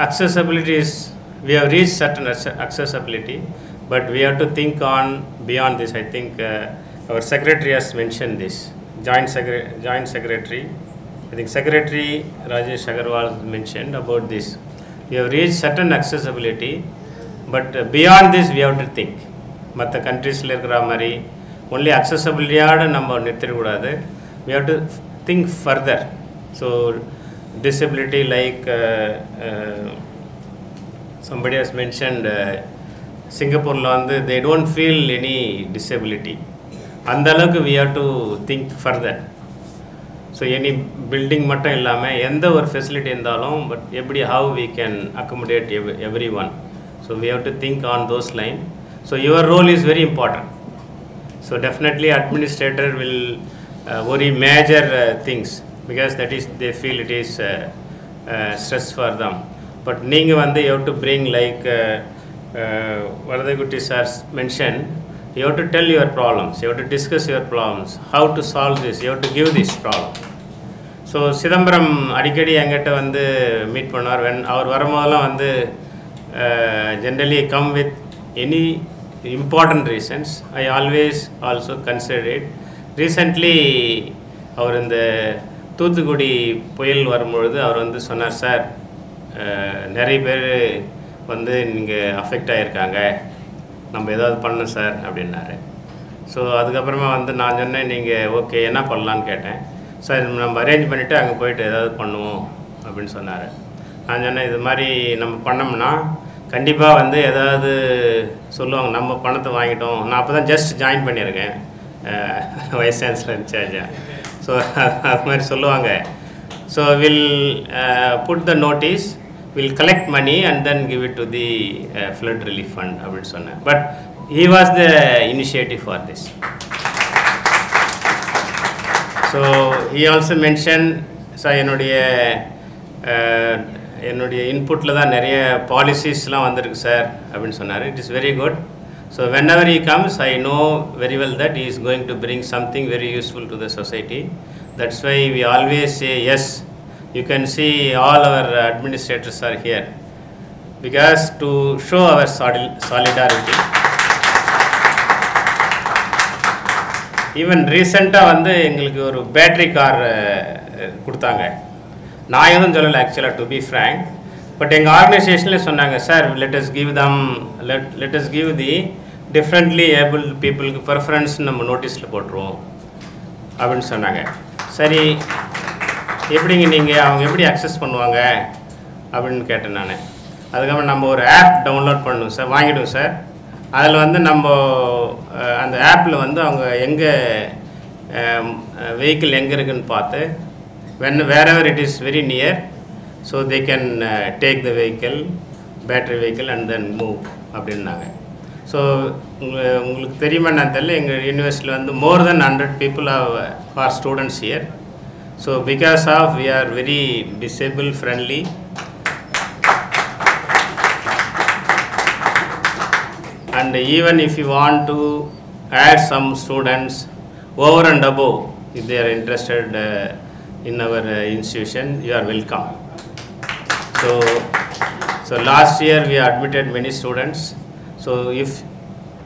accessibility is, we have reached certain accessibility, but we have to think on beyond this. I think our secretary has mentioned this, joint secretary I think Secretary Rajesh Agarwal mentioned about this. We have reached certain accessibility, but beyond this we have to think. Matta countries only accessibility we have to think further. So disability, like somebody has mentioned, Singapore they don't feel any disability. Andaluk we have to think further. So any building matta illama endha or facility indalum, but how we can accommodate everyone. So we have to think on those lines. So your role is very important. So definitely administrator will worry major things, because that is they feel it is stress for them. But you have to bring, like Varadagutty sir mentioned, you have to tell your problems, you have to discuss your problems, how to solve this, you have to give this problem. So Chidambaram adikadi engata meet pannar when our varamodala generally come with any important reasons. I always also consider it. Recently அவர் இந்த தூத்துக்குடி புயல் வரும்பொழுது அவர் சொன்னார், sir நிறைய பேர் நீங்கள் affect ஆகியிருக்காங்க, நம்ம ஏதாவது பண்ணணும் சார் அப்படின்னாரு. ஸோ அதுக்கப்புறமா நான் சொன்னேன், நீங்கள் ஓகே என்ன பண்ணலான்னு கேட்டேன். சார் நம்ம அரேஞ்ச் பண்ணிவிட்டு அங்கே போய்ட்டு ஏதாவது பண்ணுவோம் அப்படின்னு சொன்னார். நான் சொன்னேன், இது மாதிரி நம்ம பண்ணோம்னா கண்டிப்பாக ஏதாவது சொல்லுவாங்க, நம்ம பணத்தை வாங்கிட்டோம். நான் அப்போ தான் ஜஸ்ட் ஜாயின் பண்ணியிருக்கேன் வைஸ் சான்சலர் இன்சார்ஜா. ஸோ அது மாதிரி சொல்லுவாங்க. So will put the notice, will collect money and then give it to the flood relief fund அப்படின்னு சொன்னேன். But he was the initiative for this. So he also mentioned, sir என்னுடைய இன்புட்டில் தான் நிறைய பாலிசிஸ்லாம் வந்திருக்கு சார் அப்படின்னு சொன்னார். It is very good. So whenever he comes, I know very well that he is going to bring something very useful to the society. That's why we always say yes. You can see all our administrators are here, because to show our solidarity. Even ரீசெண்டாக எங்களுக்கு ஒரு battery car கொடுத்தாங்க. நான் எதுவும் சொல்லலை ஆக்சுவலாக, to be frank. But எங்கள் ஆர்கனைசேஷனில் சொன்னாங்க, சார் let us give தி டிஃப்ரெண்ட்லி ஏபிள் பீப்புளுக்கு ப்ரிஃபரன்ஸ் நம்ம நோட்டீஸில் போட்டுருவோம் அப்படின்னு சொன்னாங்க. சரி, எப்படிங்க நீங்கள் அவங்க எப்படி அக்சஸ் பண்ணுவாங்க அப்படின்னு கேட்டேன் நான். அதுக்கப்புறம் நம்ம ஒரு ஆப் டவுன்லோட் பண்ணணும் சார், வாங்கிடுவோம் சார். அதில் நம்ம அந்த ஆப்பில் அவங்க எங்கே வெஹிக்கிள் எங்கே இருக்குன்னு பார்த்து, wherever it is very near, so they can take the vehicle, battery vehicle and then move அப்படின்னாங்க. ஸோ உங்களுக்கு தெரியுமா நான் தெரியல, எங்கள் யூனிவர்சிட்டியில் more than 100 people are students here. So because of we are very disabled friendly, and even if you want to add some students over and above, if they are interested in our institution, you are welcome. So last year we admitted many students. So if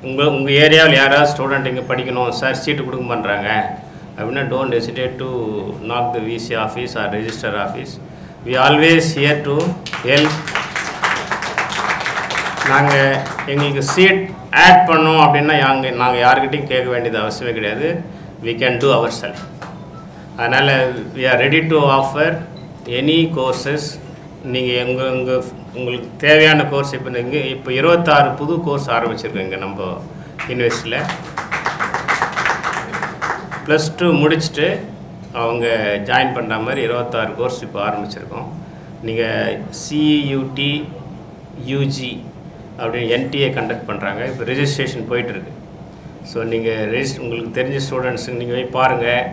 உங்கள் ஏரியாவில் யாராவது student இங்கே படிக்கணும் sir, சீட்டு கொடுக்க பண்ணுறாங்க அப்படின்னா, don't hesitate to knock the VC office or register office. We always here to help. நாங்கள் எங்களுக்கு சீட் ஆட் பண்ணோம் அப்படின்னா நாங்கள் யாருக்கிட்டையும் கேட்க வேண்டியது அவசியமே கிடையாது. we can do ourselves. அதனால் we are ready to offer any courses. நீங்கள் உங்களுக்கு தேவையான கோர்ஸ் இப்போ 26 புது கோர்ஸ் ஆரம்பிச்சிருக்கோங்க நம்ம யூனிவர்சிட்டியில். +2 முடிச்சுட்டு அவங்க ஜாயின் பண்ணுற மாதிரி 26 கோர்ஸ் இப்போ ஆரம்பிச்சிருக்கோம். நீங்கள் CUT UG அப்படின்னு NTA கண்டக்ட் பண்ணுறாங்க. இப்போ ரெஜிஸ்ட்ரேஷன் போயிட்டுருக்கு. ஸோ நீங்கள் உங்களுக்கு தெரிஞ்ச ஸ்டூடெண்ட்ஸுங்க நீங்கள் போய் பாருங்கள்.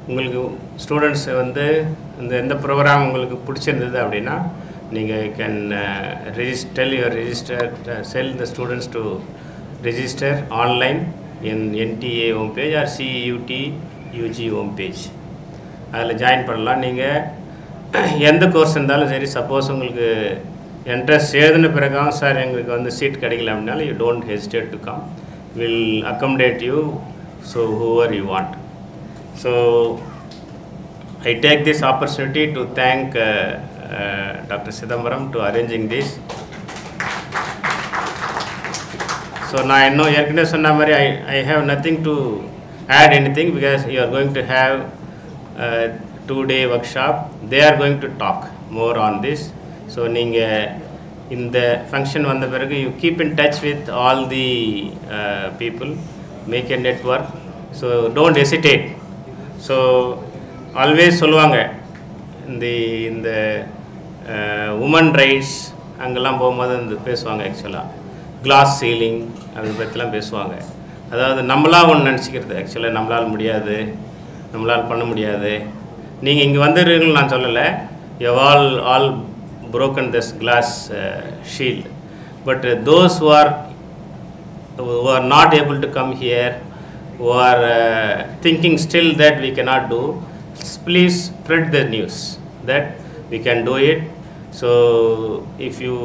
உங்களுக்கு ஸ்டூடெண்ட்ஸ் எந்த ப்ரோக்ராம் உங்களுக்கு பிடிச்சிருந்தது அப்படின்னா நீங்கள் can tell the students to register online in NTA home page or CUT UG home page. அதில் ஜாயின் பண்ணலாம். நீங்கள் எந்த கோர்ஸ் இருந்தாலும் சரி, சப்போஸ் உங்களுக்கு என்ட்ரன்ஸ் எழுதின பிறகு சார் எங்களுக்கு சீட் கிடைக்கல அப்படின்னாலும், you don't hesitate to come. Will accommodate you, so whoever you want. So I take this opportunity to thank Dr. Chidambaram to arranging this. So now I know I have nothing to add anything because you are going to have a 2-day workshop. They are going to talk more on this. So in the function you keep in touch with all the people, make a network. So don't hesitate. So always சொல்லுவாங்க இந்த women rights அங்கெல்லாம் போகும்போது வந்து பேசுவாங்க ஆக்சுவலாக class ceiling அதை பற்றிலாம் பேசுவாங்க. அதாவது நம்மளாக ஒன்று நினச்சிக்கிறது ஆக்சுவலாக நம்மளால் முடியாது, நம்மளால் பண்ண முடியாது. நீங்கள் இங்கே வந்துடுறீங்கன்னு நான் சொல்லலை. You all broken this glass shield. But those who are not able to come here, who are thinking still that we cannot do, please spread the news that we can do it. So if you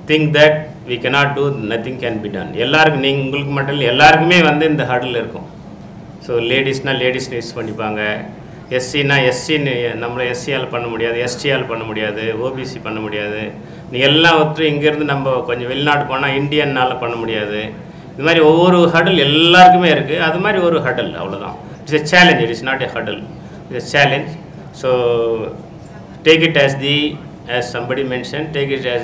think that we cannot do, nothing can be done. எல்லாருக்கும் உங்களுக்கு மட்டும் இல்லை, எல்லாருக்குமே வந்து இந்த ஹர்டில் இருக்கும். So லேடிஸ்னால் ladies use பண்ணிப்பாங்க, எஸ்சினா எஸ்சின்னு நம்மளை எஸ்சியால் பண்ண முடியாது, எஸ்டியால் பண்ண முடியாது, ஓபிசி பண்ண முடியாது. நீ எல்லாம் ஒருத்தர் இங்கேருந்து நம்ம கொஞ்சம் வெளிநாடு போனால் இந்தியன்னால் பண்ண முடியாது. இது மாதிரி ஒவ்வொரு ஹர்டில் எல்லாருக்குமே இருக்குது. அது மாதிரி ஒரு ஹர்டில் அவ்வளோதான். It's a challenge, it is not a ஹர்டில், it's a challenge. So take it as somebody mentioned, take it as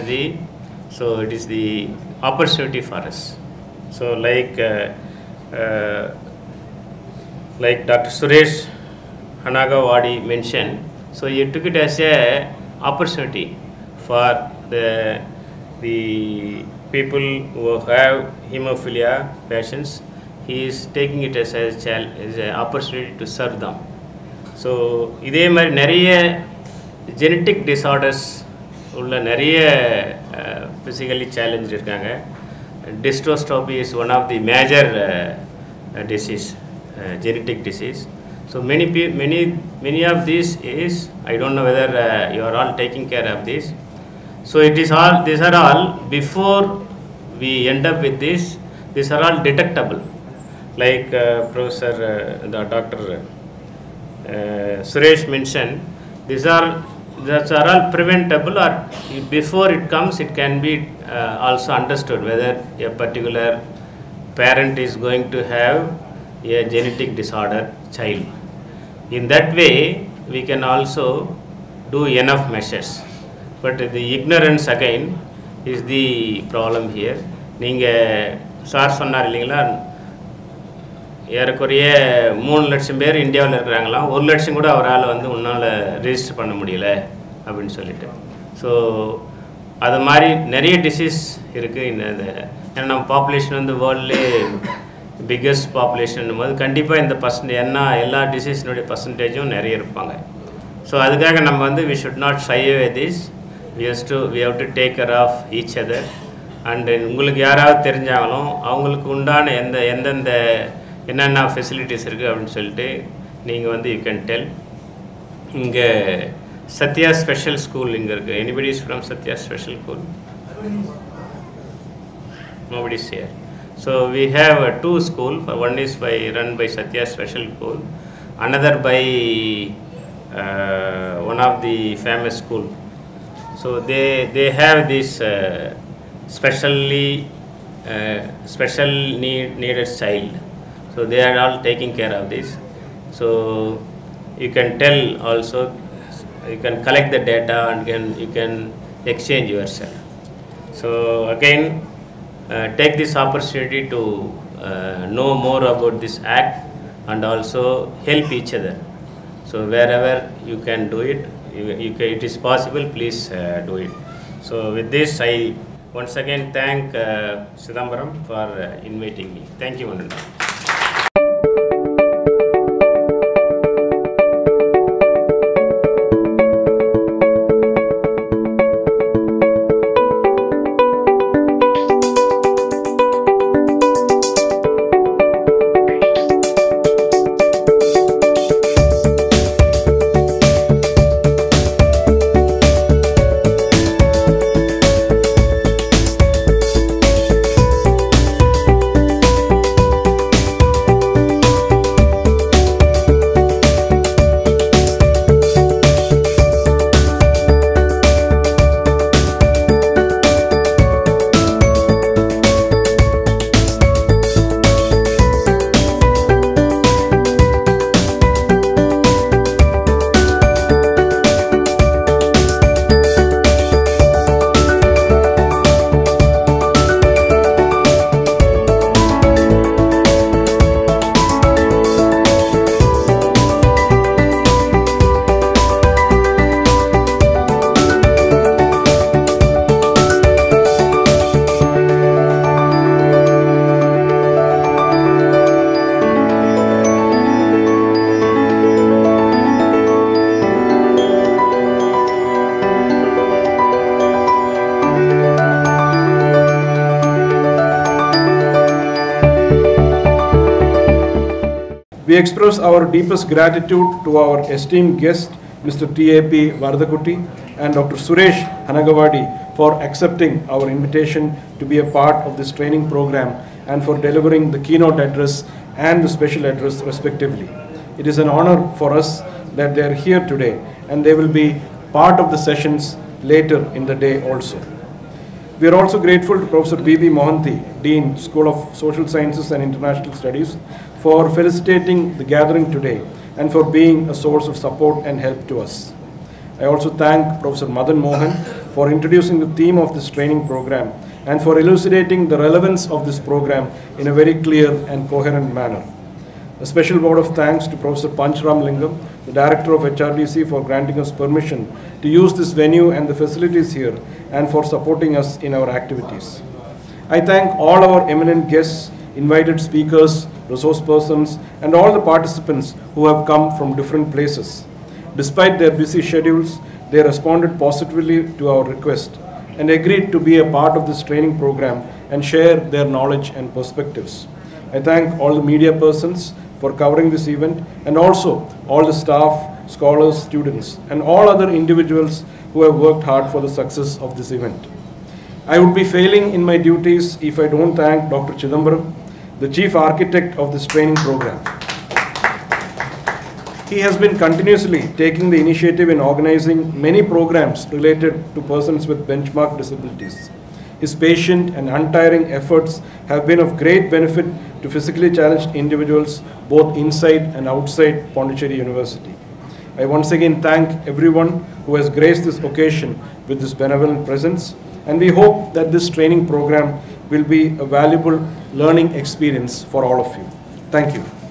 so it is the opportunity for us. So like Dr. Suresh Hanagawadi mentioned, so he took it as a opportunity for the people who have hemophilia patients. He is taking it as an opportunity to serve them. So இதே மாதிரி நிறைய genetic disorders உள்ள நிறைய physically challenge இருக்காங்க. Dystrophy is one of the major disease, genetic disease. So many of these is, I don't know whether you are all taking care of this. So it is all, these are all, before we end up with this, these are all detectable. Like Professor Dr. Suresh mentioned, these are all preventable, or before it comes it can be also understood whether a particular parent is going to have a genetic disorder child. In that way we can also do enough measures, but the ignorance again is the problem here. நீங்கள் sir சொன்னார் இல்லைங்களா, ஏறக்குறைய 3 லட்சம் பேர் இந்தியாவில் இருக்கிறாங்களாம், 1 லட்சம் கூட அவரால் வந்து உன்னால் ரெஜிஸ்டர் பண்ண முடியல அப்படின்னு சொல்லிட்டு. ஸோ அது மாதிரி நிறைய டிசீஸ் இருக்குது. ஏன்னா நம்ம பாப்புலேஷன் வந்து வேர்ல்ட்லே பிக்கஸ்ட் பாப்புலேஷன் போது கண்டிப்பாக இந்த எல்லா டிசீஸினுடைய பர்சன்டேஜும் நிறைய இருப்பாங்க. ஸோ அதுக்காக நம்ம வந்து we should not shy away this. we have to take care of each other. And உங்களுக்கு யாராவது தெரிஞ்சாலும் அவங்களுக்கு உண்டான எந்தெந்த என்னென்ன ஃபெசிலிட்டிஸ் இருக்குது அப்படின்னு சொல்லிட்டு நீங்கள் வந்து யூ கேன் டெல். இங்கே சத்யா ஸ்பெஷல் ஸ்கூல் இங்கே இருக்குது. Anybody is from Sathya special school? Nobody is here. So we have 2 schools. One is run by Satya Special School, another by one of the famous school. So they have this special needed child. So they are all taking care of this. So you can tell also, you can collect the data and you can exchange yourself. So again, take this opportunity to know more about this act and also help each other. So wherever you can do it, it is possible, please do it. So with this, I once again thank Chidambaram for inviting me. Thank you, Mananda. We express our deepest gratitude to our esteemed guest, Mr. T.A.P. Vardakutti and Dr. Suresh Hanagawadi for accepting our invitation to be a part of this training program and for delivering the keynote address and the special address respectively. It is an honor for us that they are here today and they will be part of the sessions later in the day also. We are also grateful to Professor B.B. Mohanty, Dean, School of Social Sciences and International Studies, for facilitating the gathering today and for being a source of support and help to us. I also thank Professor Madan Mohan for introducing the theme of this training program and for elucidating the relevance of this program in a very clear and coherent manner. A special word of thanks to Professor Panchram Lingam, the Director of HRDC, for granting us permission to use this venue and the facilities here and for supporting us in our activities. I thank all our eminent guests, invited speakers, resource persons, and all the participants who have come from different places. Despite their busy schedules, they responded positively to our request and agreed to be a part of this training program and share their knowledge and perspectives. I thank all the media persons for covering this event and also all the staff, scholars, students, and all other individuals who have worked hard for the success of this event. I would be failing in my duties if I don't thank Dr. Chidambaram, the chief architect of this training program. He has been continuously taking the initiative in organizing many programs related to persons with benchmark disabilities. His patient and untiring efforts have been of great benefit to physically challenged individuals both inside and outside Pondicherry University. I once again thank everyone who has graced this occasion with this benevolent presence, and we hope that this training program will be a valuable learning experience for all of you. Thank you.